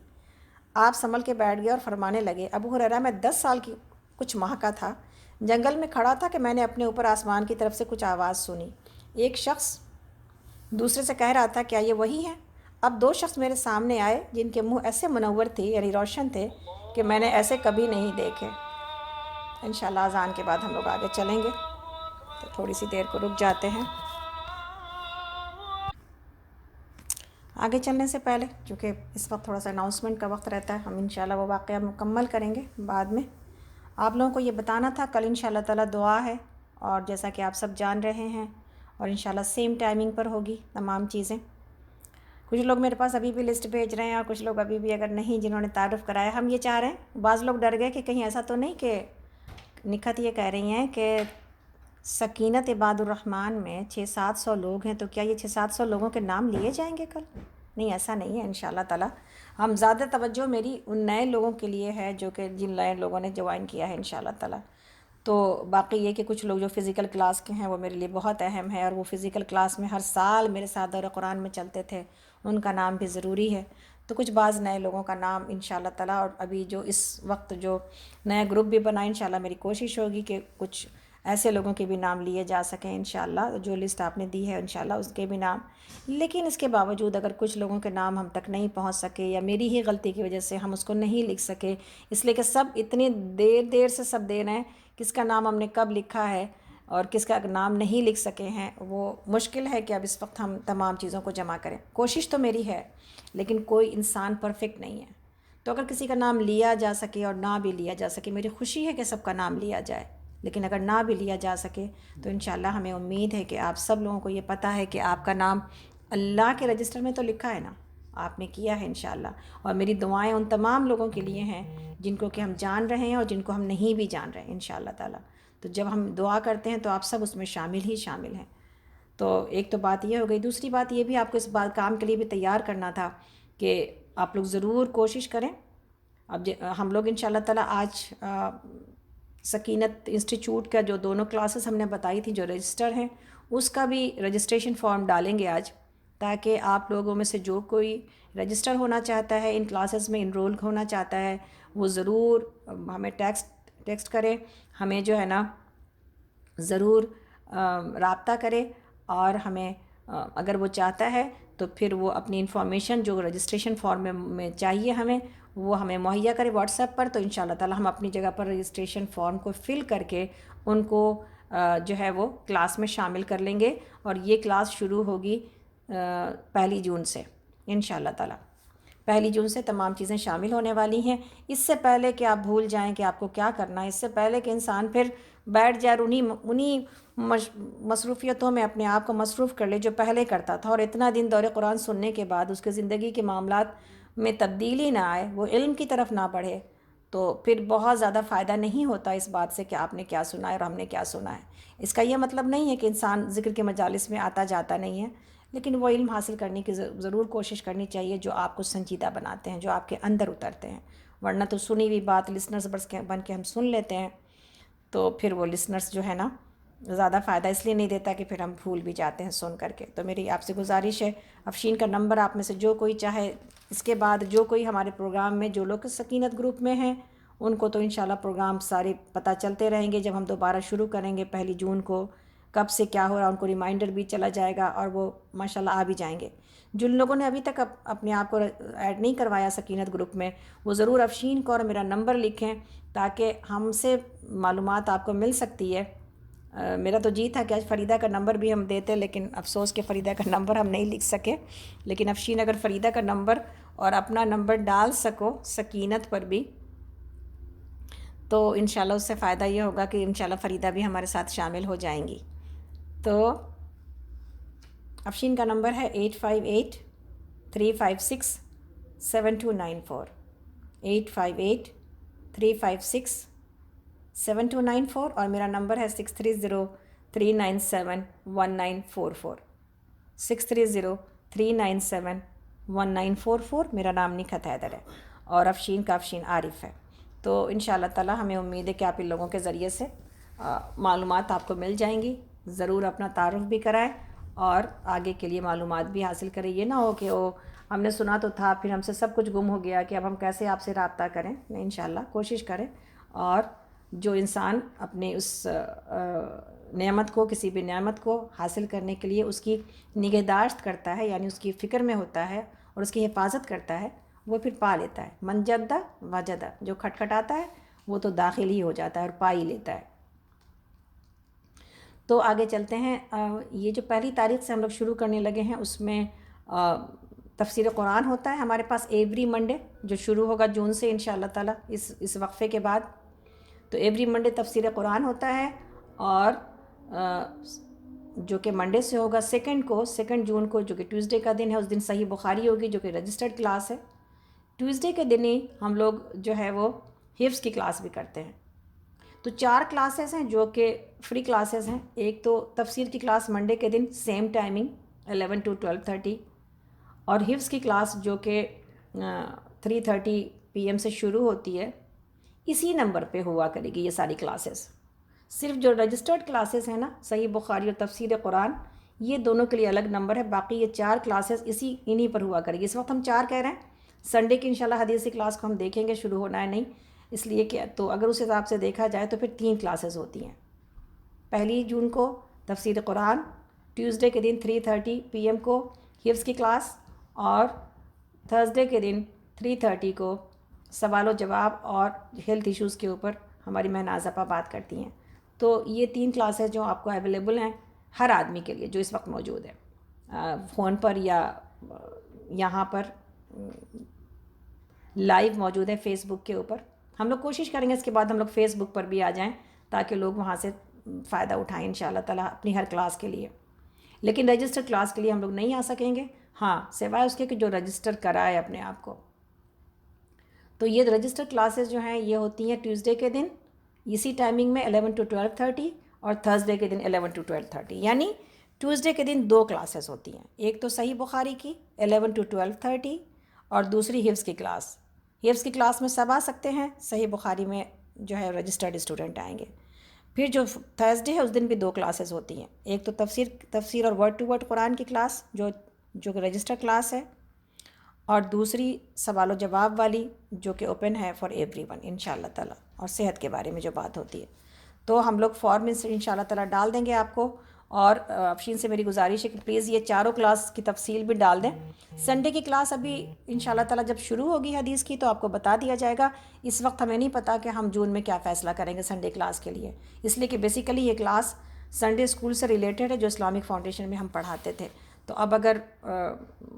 آپ سنبھل کے بیٹھ گئے اور فرمانے لگے، ابو ہریرہ، میں 10 سال کی کچھ ماہ کا تھا، جنگل میں کھڑا تھا کہ میں نے اپنے اوپر آسمان کی طرف سے کچھ آواز سنی، ایک شخص دوسرے سے کہہ رہا تھا کیا یہ وہی ہے؟ اب 2 شخص میرے سامنے آئے جن کے منہ ایسے منور تھے، یعنی روشن تھے، کہ میں نے ایسے کبھی نہیں دیکھے۔ انشاءاللہ اذان کے بعد ہم لوگ آگے چلیں گے، تو تھوڑی سی دیر کو رک جاتے ہیں۔ آگے چلنے سے پہلے چونکہ اس وقت تھوڑا سا اناؤنسمنٹ کا وقت رہتا ہے، ہم انشاءاللہ وہ واقعہ مکمل کریں گے بعد میں۔ آپ لوگوں کو یہ بتانا تھا کل انشاءاللہ تعالیٰ دعا ہے، اور جیسا کہ آپ سب جان رہے ہیں، اور انشاءاللہ سیم ٹائمنگ پر ہوگی تمام چیزیں۔ کچھ لوگ میرے پاس ابھی بھی لسٹ بھیج رہے ہیں، اور کچھ لوگ ابھی بھی اگر نہیں جنہوں نے تعارف کرایا، ہم یہ چاہ رہے ہیں، بعض لوگ ڈر گئے کہ کہیں ایسا تو نہیں کہ نکھت یہ کہہ رہی ہیں کہ سکینت عباد الرحمن میں 600-700 لوگ ہیں، تو کیا یہ 600-700 لوگوں کے نام لیے جائیں گے کل؟ نہیں، ایسا نہیں ہے انشاءاللہ تعالیٰ۔ ہم زیادہ توجہ میری ان نئے لوگوں کے لیے ہے جو کہ جن نئے لوگوں نے جوائن کیا ہے انشاءاللہ تعالیٰ۔ تو باقی یہ کہ کچھ لوگ جو فزیکل کلاس کے ہیں وہ میرے لیے بہت اہم ہے، اور وہ فزیکل کلاس میں ہر سال میرے ساتھ دورہ قرآن میں چلتے تھے، ان کا نام بھی ضروری ہے۔ تو کچھ بعض نئے لوگوں کا نام انشاءاللہ تعالیٰ، اور ابھی جو اس وقت جو نیا گروپ بھی بنا، انشاءاللہ میری کوشش ہوگی کہ کچھ ایسے لوگوں کے بھی نام لیے جا سکیں انشاءاللہ، جو لسٹ آپ نے دی ہے انشاءاللہ اس کے بھی نام۔ لیکن اس کے باوجود اگر کچھ لوگوں کے نام ہم تک نہیں پہنچ سکے، یا میری ہی غلطی کی وجہ سے ہم اس کو نہیں لکھ سکے، اس لیے کہ سب اتنی دیر سے سب دے رہے ہیں، کس کا نام ہم نے کب لکھا ہے، اور کس کا نام نہیں لکھ سکے ہیں، وہ مشکل ہے کہ اب اس وقت ہم تمام چیزوں کو جمع کریں۔ کوشش تو میری ہے، لیکن کوئی انسان پرفیکٹ نہیں ہے، تو اگر کسی کا نام لیا جا سکے اور نہ بھی لیا جا سکے، میری خوشی ہے کہ سب کا نام لیا جائے، لیکن اگر نہ بھی لیا جا سکے تو انشاءاللہ ہمیں امید ہے کہ آپ سب لوگوں کو یہ پتہ ہے کہ آپ کا نام اللہ کے رجسٹر میں تو لکھا ہے نا، آپ نے کیا ہے انشاءاللہ۔ اور میری دعائیں ان تمام لوگوں کے لیے ہیں جن کو کہ ہم جان رہے ہیں اور جن کو ہم نہیں بھی جان رہے ہیں انشاءاللہ تعالیٰ۔ تو جب ہم دعا کرتے ہیں تو آپ سب اس میں شامل ہی شامل ہیں۔ تو ایک تو بات یہ ہو گئی، دوسری بات یہ بھی آپ کو اس بات کام کے لیے بھی تیار کرنا تھا کہ آپ لوگ ضرور کوشش کریں۔ اب ہم لوگ انشاءاللہ تعالیٰ آج سکینت انسٹیٹیوٹ کا جو دونوں کلاسز ہم نے بتائی تھی جو رجسٹر ہیں، اس کا بھی رجسٹریشن فارم ڈالیں گے آج، تاکہ آپ لوگوں میں سے جو کوئی رجسٹر ہونا چاہتا ہے، ان کلاسز میں انرول ہونا چاہتا ہے، وہ ضرور ہمیں ٹیکسٹ کرے، ہمیں جو ہے نا ضرور رابطہ کرے، اور ہمیں اگر وہ چاہتا ہے تو پھر وہ اپنی انفارمیشن جو رجسٹریشن فارم میں چاہیے وہ ہمیں مہیا کرے واٹس ایپ پر، تو انشاءاللہ تعالی ہم اپنی جگہ پر رجسٹریشن فارم کو فل کر کے ان کو جو ہے وہ کلاس میں شامل کر لیں گے، اور یہ کلاس شروع ہوگی 1 جون سے انشاءاللہ تعالی۔ 1 جون سے تمام چیزیں شامل ہونے والی ہیں۔ اس سے پہلے کہ آپ بھول جائیں کہ آپ کو کیا کرنا ہے، اس سے پہلے کہ انسان پھر بیٹھ جائے اور انہی مصروفیتوں میں اپنے آپ کو مصروف کر لے جو پہلے کرتا تھا، اور اتنا دن دور قرآن سننے کے بعد اس کے زندگی کے معاملات میں تبدیلی نہ آئے، وہ علم کی طرف نہ بڑھے، تو پھر بہت زیادہ فائدہ نہیں ہوتا اس بات سے کہ آپ نے کیا سنا ہے اور ہم نے کیا سنا ہے۔ اس کا یہ مطلب نہیں ہے کہ انسان ذکر کے مجالس میں آتا جاتا نہیں ہے، لیکن وہ علم حاصل کرنے کی ضرور کوشش کرنی چاہیے جو آپ کو سنجیدہ بناتے ہیں، جو آپ کے اندر اترتے ہیں، ورنہ تو سنی ہوئی بات لسنرز بن کے ہم سن لیتے ہیں، تو پھر وہ لسنرز جو ہے نا زیادہ فائدہ اس لیے نہیں دیتا کہ پھر ہم بھول بھی جاتے ہیں سن کر کے۔ تو میری آپ سے گزارش ہے، افشین کا نمبر آپ میں سے جو کوئی چاہے، اس کے بعد جو کوئی ہمارے پروگرام میں جو لوگ سکینت گروپ میں ہیں ان کو تو انشاءاللہ پروگرام سارے پتہ چلتے رہیں گے، جب ہم دوبارہ شروع کریں گے 1 جون کو کب سے کیا ہو رہا ہے ان کو ریمائنڈر بھی چلا جائے گا، اور وہ ماشاءاللہ آ بھی جائیں گے۔ جن لوگوں نے ابھی تک اپنے آپ کو ایڈ نہیں کروایا سکینت گروپ میں، وہ ضرور افشین کو اور میرا نمبر لکھیں تاکہ ہم سے معلومات آپ کو مل سکتی ہے۔ میرا تو جی تھا کہ آج فریدہ کا نمبر بھی ہم دیتے، لیکن افسوس کہ فریدہ کا نمبر ہم نہیں لکھ سکے، لیکن افشین اگر فریدہ کا نمبر اور اپنا نمبر ڈال سکو سکینت پر بھی تو انشاءاللہ اس سے فائدہ یہ ہوگا کہ انشاءاللہ فریدہ بھی ہمارے ساتھ شامل ہو جائیں گی۔ تو افشین کا نمبر ہے 8583567294، 8583567294، اور میرا نمبر ہے 6303971944، 6303971944، میرا نام نکھت حیدر ہے، اور افشین کا افشین عارف ہے۔ تو انشاءاللہ تعالی ہمیں امید ہے کہ آپ ان لوگوں کے ذریعے سے معلومات آپ کو مل جائیں گی، ضرور اپنا تعارف بھی کرائیں اور آگے کے لیے معلومات بھی حاصل کریں۔ یہ نہ ہو کہ ہم نے سنا تو تھا پھر ہم سے سب کچھ گم ہو گیا کہ اب ہم کیسے آپ سے رابطہ کریں۔ نہیں، انشاءاللہ کوشش کریں، اور جو انسان اپنے اس نعمت کو، کسی بھی نعمت کو حاصل کرنے کے لیے اس کی نگہداشت کرتا ہے، یعنی اس کی فکر میں ہوتا ہے اور اس کی حفاظت کرتا ہے، وہ پھر پا لیتا ہے۔ من جدہ وجدہ، جو کھٹکھٹاتا ہے وہ تو داخل ہی ہو جاتا ہے اور پا ہی لیتا ہے۔ تو آگے چلتے ہیں۔ یہ جو 1 تاریخ سے ہم لوگ شروع کرنے لگے ہیں، اس میں تفسیر قرآن ہوتا ہے ہمارے پاس ایوری منڈے، جو شروع ہوگا جون سے انشاءاللہ تعالی اس وقفے کے بعد۔ تو ایوری منڈے تفسیر قرآن ہوتا ہے، اور جو کہ منڈے سے ہوگا 2 جون کو، جو کہ ٹیوزڈے کا دن ہے، اس دن صحیح بخاری ہوگی جو کہ رجسٹرڈ کلاس ہے۔ ٹیوزڈے کے دن ہی ہم لوگ جو ہے وہ حفظ کی کلاس بھی کرتے ہیں۔ تو 4 کلاسز ہیں جو کہ فری کلاسز ہیں۔ ایک تو تفسیر کی کلاس منڈے کے دن سیم ٹائمنگ 11 to 12:30، اور حفظ کی کلاس جو کہ 3:30 PM سے شروع ہوتی ہے، اسی نمبر پہ ہوا کرے گی یہ ساری کلاسز۔ صرف جو رجسٹرڈ کلاسز ہیں نا، صحیح بخاری اور تفسیر قرآن، یہ دونوں کے لیے الگ نمبر ہے، باقی یہ 4 کلاسز انہی پر ہوا کرے گی۔ اس وقت ہم 4 کہہ رہے ہیں، سنڈے کی انشاءاللہ حدیثی کلاس کو ہم دیکھیں گے شروع ہونا ہے نہیں، اس لیے کہ تو اگر اس حساب سے دیکھا جائے تو پھر 3 کلاسز ہوتی ہیں۔ 1 جون کو تفسیر قرآن، ٹیوزڈے کے دن 3:30 PM کو حفظ کی کلاس، اور تھرسڈے کے دن 3:30 کو سوال و جواب اور ہیلتھ ایشوز کے اوپر ہماری مہناز اپا بات کرتی ہیں۔ تو یہ 3 کلاسز جو آپ کو اویلیبل ہیں ہر آدمی کے لیے جو اس وقت موجود ہے، فون پر یا یہاں پر لائیو موجود ہے فیس بک کے اوپر. ہم لوگ کوشش کریں گے اس کے بعد ہم لوگ فیس بک پر بھی آ جائیں تاکہ لوگ وہاں سے فائدہ اٹھائیں انشاءاللہ تعالیٰ اپنی ہر کلاس کے لیے. لیکن رجسٹر کلاس کے لیے ہم لوگ نہیں آ سکیں گے، ہاں سوائے اس کے کہ جو رجسٹر کرائے اپنے آپ کو. تو یہ رجسٹر کلاسز جو ہیں یہ ہوتی ہیں ٹیوزڈے کے دن اسی ٹائمنگ میں 11 to 12:30 اور تھرسڈے کے دن 11 to 12:30. یعنی ٹیوزڈے کے دن 2 کلاسز ہوتی ہیں، ایک تو صحیح بخاری کی 11 to 12:30 اور دوسری حفظ کی کلاس. حفظ کی کلاس میں سب آ سکتے ہیں، صحیح بخاری میں جو ہے رجسٹرڈ اسٹوڈنٹ آئیں گے. پھر جو تھرسڈے ہے اس دن بھی 2 کلاسز ہوتی ہیں، ایک تو تفسیر اور ورڈ ٹو ورڈ قرآن کی کلاس جو کہ رجسٹر کلاس ہے، اور دوسری سوال و جواب والی جو کہ اوپن ہے فار ایوری ون انشاءاللہ تعالیٰ، اور صحت کے بارے میں جو بات ہوتی ہے. تو ہم لوگ فارم انشاءاللہ تعالیٰ ڈال دیں گے آپ کو. اور افشین سے میری گزارش ہے کہ پلیز یہ 4 کلاس کی تفصیل بھی ڈال دیں. سنڈے کی کلاس ابھی انشاءاللہ تعالیٰ جب شروع ہوگی حدیث کی تو آپ کو بتا دیا جائے گا. اس وقت ہمیں نہیں پتہ کہ ہم جون میں کیا فیصلہ کریں گے سنڈے کلاس کے لیے، اس لیے کہ بیسیکلی یہ کلاس سنڈے اسکول سے ریلیٹڈ ہے جو اسلامک فاؤنڈیشن میں ہم پڑھاتے تھے. تو اب اگر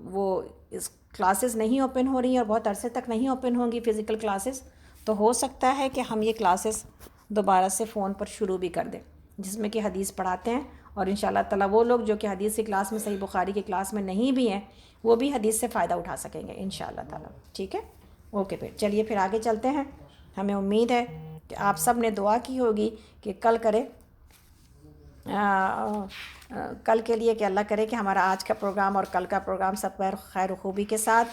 وہ اس کلاسز نہیں اوپن ہو رہی ہیں اور بہت عرصے تک نہیں اوپن ہوں گی فزیکل کلاسز، تو ہو سکتا ہے کہ ہم یہ کلاسز دوبارہ سے فون پر شروع بھی کر دیں جس میں کہ حدیث پڑھاتے ہیں. اور انشاءاللہ تعالیٰ وہ لوگ جو کہ حدیث کی کلاس میں صحیح بخاری کی کلاس میں نہیں بھی ہیں وہ بھی حدیث سے فائدہ اٹھا سکیں گے انشاءاللہ تعالیٰ. ٹھیک ہے، اوکے. پھر چلیے پھر آگے چلتے ہیں. ہمیں امید ہے کہ آپ سب نے دعا کی ہوگی کہ کل کے لیے کہ اللہ کرے کہ ہمارا آج کا پروگرام اور کل کا پروگرام سب خیر و خوبی کے ساتھ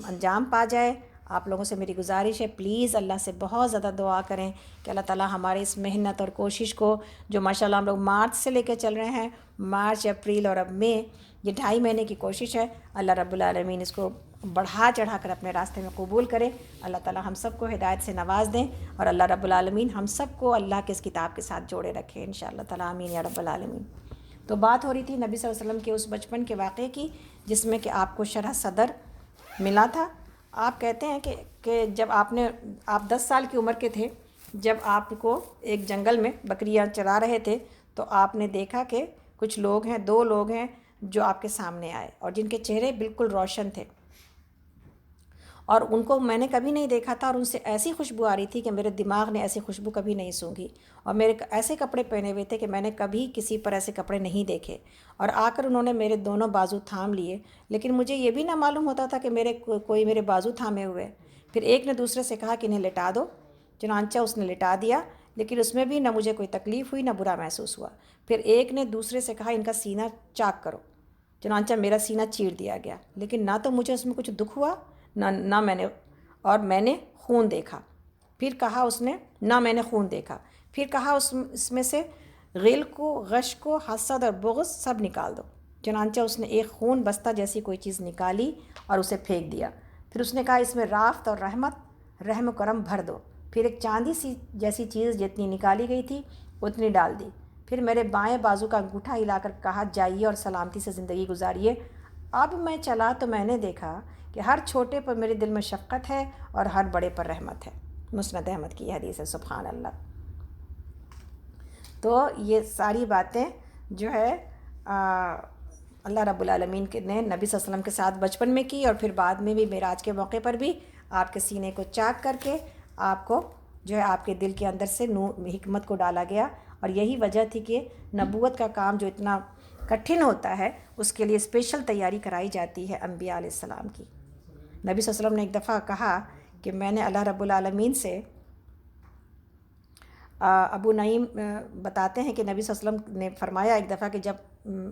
انجام پا جائے. آپ لوگوں سے میری گزارش ہے پلیز اللہ سے بہت زیادہ دعا کریں کہ اللہ تعالیٰ ہمارے اس محنت اور کوشش کو جو ماشاءاللہ ہم لوگ مارچ سے لے کے چل رہے ہیں، مارچ اپریل اور اب مئی، یہ 2.5 مہینے کی کوشش ہے، اللہ رب العالمین اس کو بڑھا چڑھا کر اپنے راستے میں قبول کرے. اللہ تعالیٰ ہم سب کو ہدایت سے نواز دیں اور اللہ رب العالمین ہم سب کو اللہ کے اس کتاب کے ساتھ جوڑے رکھے انشاءاللہ تعالیٰ، آمین یا رب العالمین. تو بات ہو رہی تھی نبی صلی اللہ علیہ وسلم کے اس بچپن کے واقعے کی جس میں کہ آپ کو شرح صدر ملا تھا. آپ کہتے ہیں کہ جب آپ 10 سال کی عمر کے تھے، جب آپ کو ایک جنگل میں بکریاں چرا رہے تھے تو آپ نے دیکھا کہ کچھ لوگ ہیں، 2 لوگ ہیں جو آپ کے سامنے آئے اور جن کے چہرے بالکل روشن تھے، اور ان کو میں نے کبھی نہیں دیکھا تھا اور ان سے ایسی خوشبو آ رہی تھی کہ میرے دماغ نے ایسی خوشبو کبھی نہیں سونگھی، اور میرے ایسے کپڑے پہنے ہوئے تھے کہ میں نے کبھی کسی پر ایسے کپڑے نہیں دیکھے. اور آ کر انہوں نے میرے دونوں بازو تھام لیے، لیکن مجھے یہ بھی نہ معلوم ہوتا تھا کہ کوئی میرے بازو تھامے ہوئے. پھر ایک نے دوسرے سے کہا کہ انہیں لٹا دو، چنانچہ اس نے لٹا دیا، لیکن اس میں بھی نہ مجھے کوئی تکلیف ہوئی نہ برا محسوس ہوا. پھر ایک نے دوسرے سے کہا ان کا سینہ چاک کرو، چنانچہ میرا سینہ چیر دیا گیا، لیکن نہ تو مجھے اس میں کچھ دکھ ہوا نہ میں نے خون دیکھا. پھر کہا اس نے نہ میں نے خون دیکھا. پھر کہا اس میں سے غل کو، غش کو، حسد اور بغض سب نکال دو. چنانچہ اس نے ایک خون بستہ جیسی کوئی چیز نکالی اور اسے پھینک دیا. پھر اس نے کہا اس میں رافت اور رحمت، رحم و کرم بھر دو. پھر ایک چاندی سی جیسی چیز جتنی نکالی گئی تھی اتنی ڈال دی. پھر میرے بائیں بازو کا انگوٹھا ہلا کر کہا جائیے اور سلامتی سے زندگی گزاریے. اب میں چلا تو میں نے دیکھا کہ ہر چھوٹے پر میرے دل میں شفقت ہے اور ہر بڑے پر رحمت ہے. مسند احمد کی حدیث ہے. سبحان اللہ. تو یہ ساری باتیں جو ہے اللہ رب العالمین نے نبی صلی اللہ علیہ وسلم کے ساتھ بچپن میں کی، اور پھر بعد میں بھی معراج کے موقع پر بھی آپ کے سینے کو چاک کر کے آپ کو جو ہے آپ کے دل کے اندر سے حکمت کو ڈالا گیا. اور یہی وجہ تھی کہ نبوت کا کام جو اتنا کٹھن ہوتا ہے اس کے لیے اسپیشل تیاری کرائی جاتی ہے انبیاء علیہ السلام کی. نبی صلی اللہ علیہ وسلم نے ایک دفعہ کہا کہ میں نے اللہ رب العالمین سے، ابو نعیم بتاتے ہیں کہ نبی صلی اللہ علیہ وسلم نے فرمایا ایک دفعہ کہ جب نبی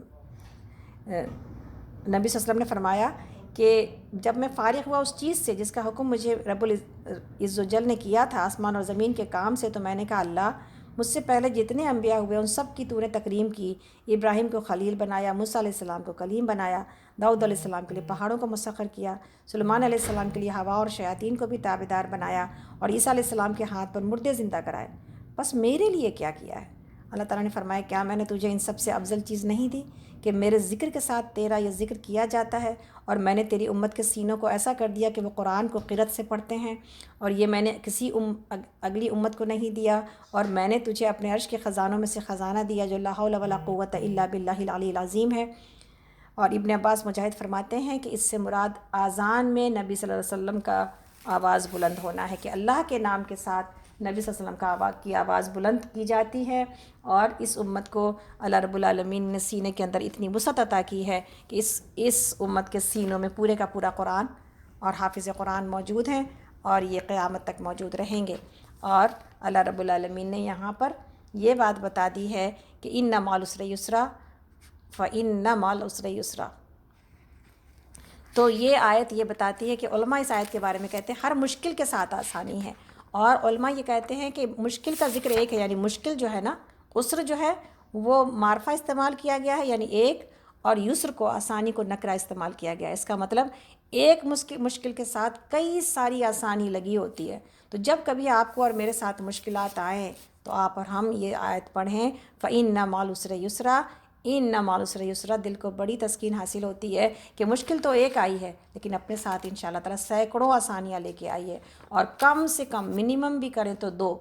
صلی اللہ علیہ وسلم نے فرمایا کہ جب میں فارغ ہوا اس چیز سے جس کا حکم مجھے رب العز و جل نے کیا تھا آسمان اور زمین کے کام سے، تو میں نے کہا اللہ مجھ سے پہلے جتنے انبیاء ہوئے ان سب کی تو نے تکریم کی. ابراہیم کو خلیل بنایا، موسیٰ علیہ السلام کو کلیم بنایا، داؤد علیہ السلام کے لیے پہاڑوں کو مسخر کیا، سلیمان علیہ السلام کے لیے ہوا اور شیاطین کو بھی تابعدار بنایا، اور عیسیٰ علیہ السلام کے ہاتھ پر مردے زندہ کرائے. بس میرے لیے کیا کیا ہے؟ اللہ تعالیٰ نے فرمایا کیا میں نے تجھے ان سب سے افضل چیز نہیں دی کہ میرے ذکر کے ساتھ تیرا یہ ذکر کیا جاتا ہے، اور میں نے تیری امت کے سینوں کو ایسا کر دیا کہ وہ قرآن کو قرأت سے پڑھتے ہیں، اور یہ میں نے کسی اگلی امت کو نہیں دیا، اور میں نے تجھے اپنے عرش کے خزانوں میں سے خزانہ دیا جو لا حول ولا قوت الا باللہ العلی العظیم ہے۔ اور ابن عباس مجاہد فرماتے ہیں کہ اس سے مراد اذان میں نبی صلی اللہ علیہ وسلم کا آواز بلند ہونا ہے، کہ اللہ کے نام کے ساتھ نبی صلی اللہ علیہ وسلم کی آواز بلند کی جاتی ہے، اور اس امت کو اللہ رب العالمین نے سینے کے اندر اتنی وسعت عطا کی ہے کہ اس امت کے سینوں میں پورے کا پورا قرآن اور حافظ قرآن موجود ہیں، اور یہ قیامت تک موجود رہیں گے۔ اور اللہ رب العالمین نے یہاں پر یہ بات بتا دی ہے کہ ان مع العسر یسرا فإن مع العسر یسرا۔ تو یہ آیت یہ بتاتی ہے کہ علماء اس آیت کے بارے میں کہتے ہیں ہر مشکل کے ساتھ آسانی ہے، اور علماء یہ کہتے ہیں کہ مشکل کا ذکر ایک ہے، یعنی مشکل جو ہے نا، عسر جو ہے وہ معرفہ استعمال کیا گیا ہے یعنی ایک، اور یسر کو آسانی کو نکرہ استعمال کیا گیا ہے۔ اس کا مطلب ایک مشکل کے ساتھ کئی ساری آسانی لگی ہوتی ہے۔ تو جب کبھی آپ کو اور میرے ساتھ مشکلات آئیں تو آپ اور ہم یہ آیت پڑھیں فإن مع العسر یسرا، ان مع العسر یسرا، دل کو بڑی تسکین حاصل ہوتی ہے کہ مشکل تو ایک آئی ہے لیکن اپنے ساتھ انشاءاللہ تعالیٰ سینکڑوں آسانیاں لے کے آئی ہے، اور کم سے کم منیمم بھی کریں تو دو،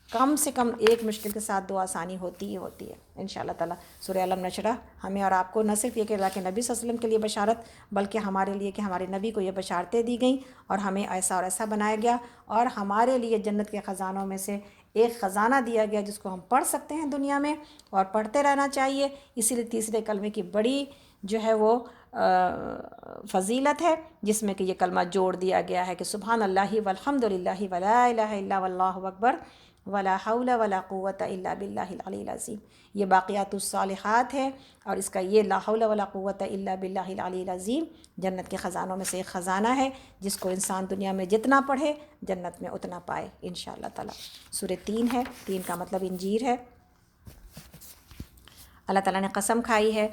کم سے کم ایک مشکل کے ساتھ دو آسانی ہوتی ہی ہوتی ہے انشاءاللہ تعالیٰ۔ سورہ علم نشرح ہمیں اور آپ کو نہ صرف یہ کہ اللہ کے نبی صلی اللہ علیہ وسلم کے لیے بشارت، بلکہ ہمارے لیے کہ ہمارے نبی کو یہ بشارتیں دی گئیں اور ہمیں ایسا اور ایسا بنایا گیا، اور ہمارے لیے جنت کے خزانوں میں سے ایک خزانہ دیا گیا جس کو ہم پڑھ سکتے ہیں دنیا میں، اور پڑھتے رہنا چاہیے۔ اسی لیے تیسرے کلمے کی بڑی جو ہے وہ فضیلت ہے، جس میں کہ یہ کلمہ جوڑ دیا گیا ہے کہ سبحان اللہ والحمد للہ ولا الہ الا واللہ اکبر ولا حول ولا قوت الا باللہ العلی العظیم۔ یہ باقیات الصالحات ہے، اور اس کا یہ لا حول ولا قوت الا باللہ العلی العظیم جنت کے خزانوں میں سے ایک خزانہ ہے، جس کو انسان دنیا میں جتنا پڑھے جنت میں اتنا پائے انشاءاللہ تعالیٰ۔ سورہ 3 ہے، 3 کا مطلب انجیر ہے۔ اللہ تعالیٰ نے قسم کھائی ہے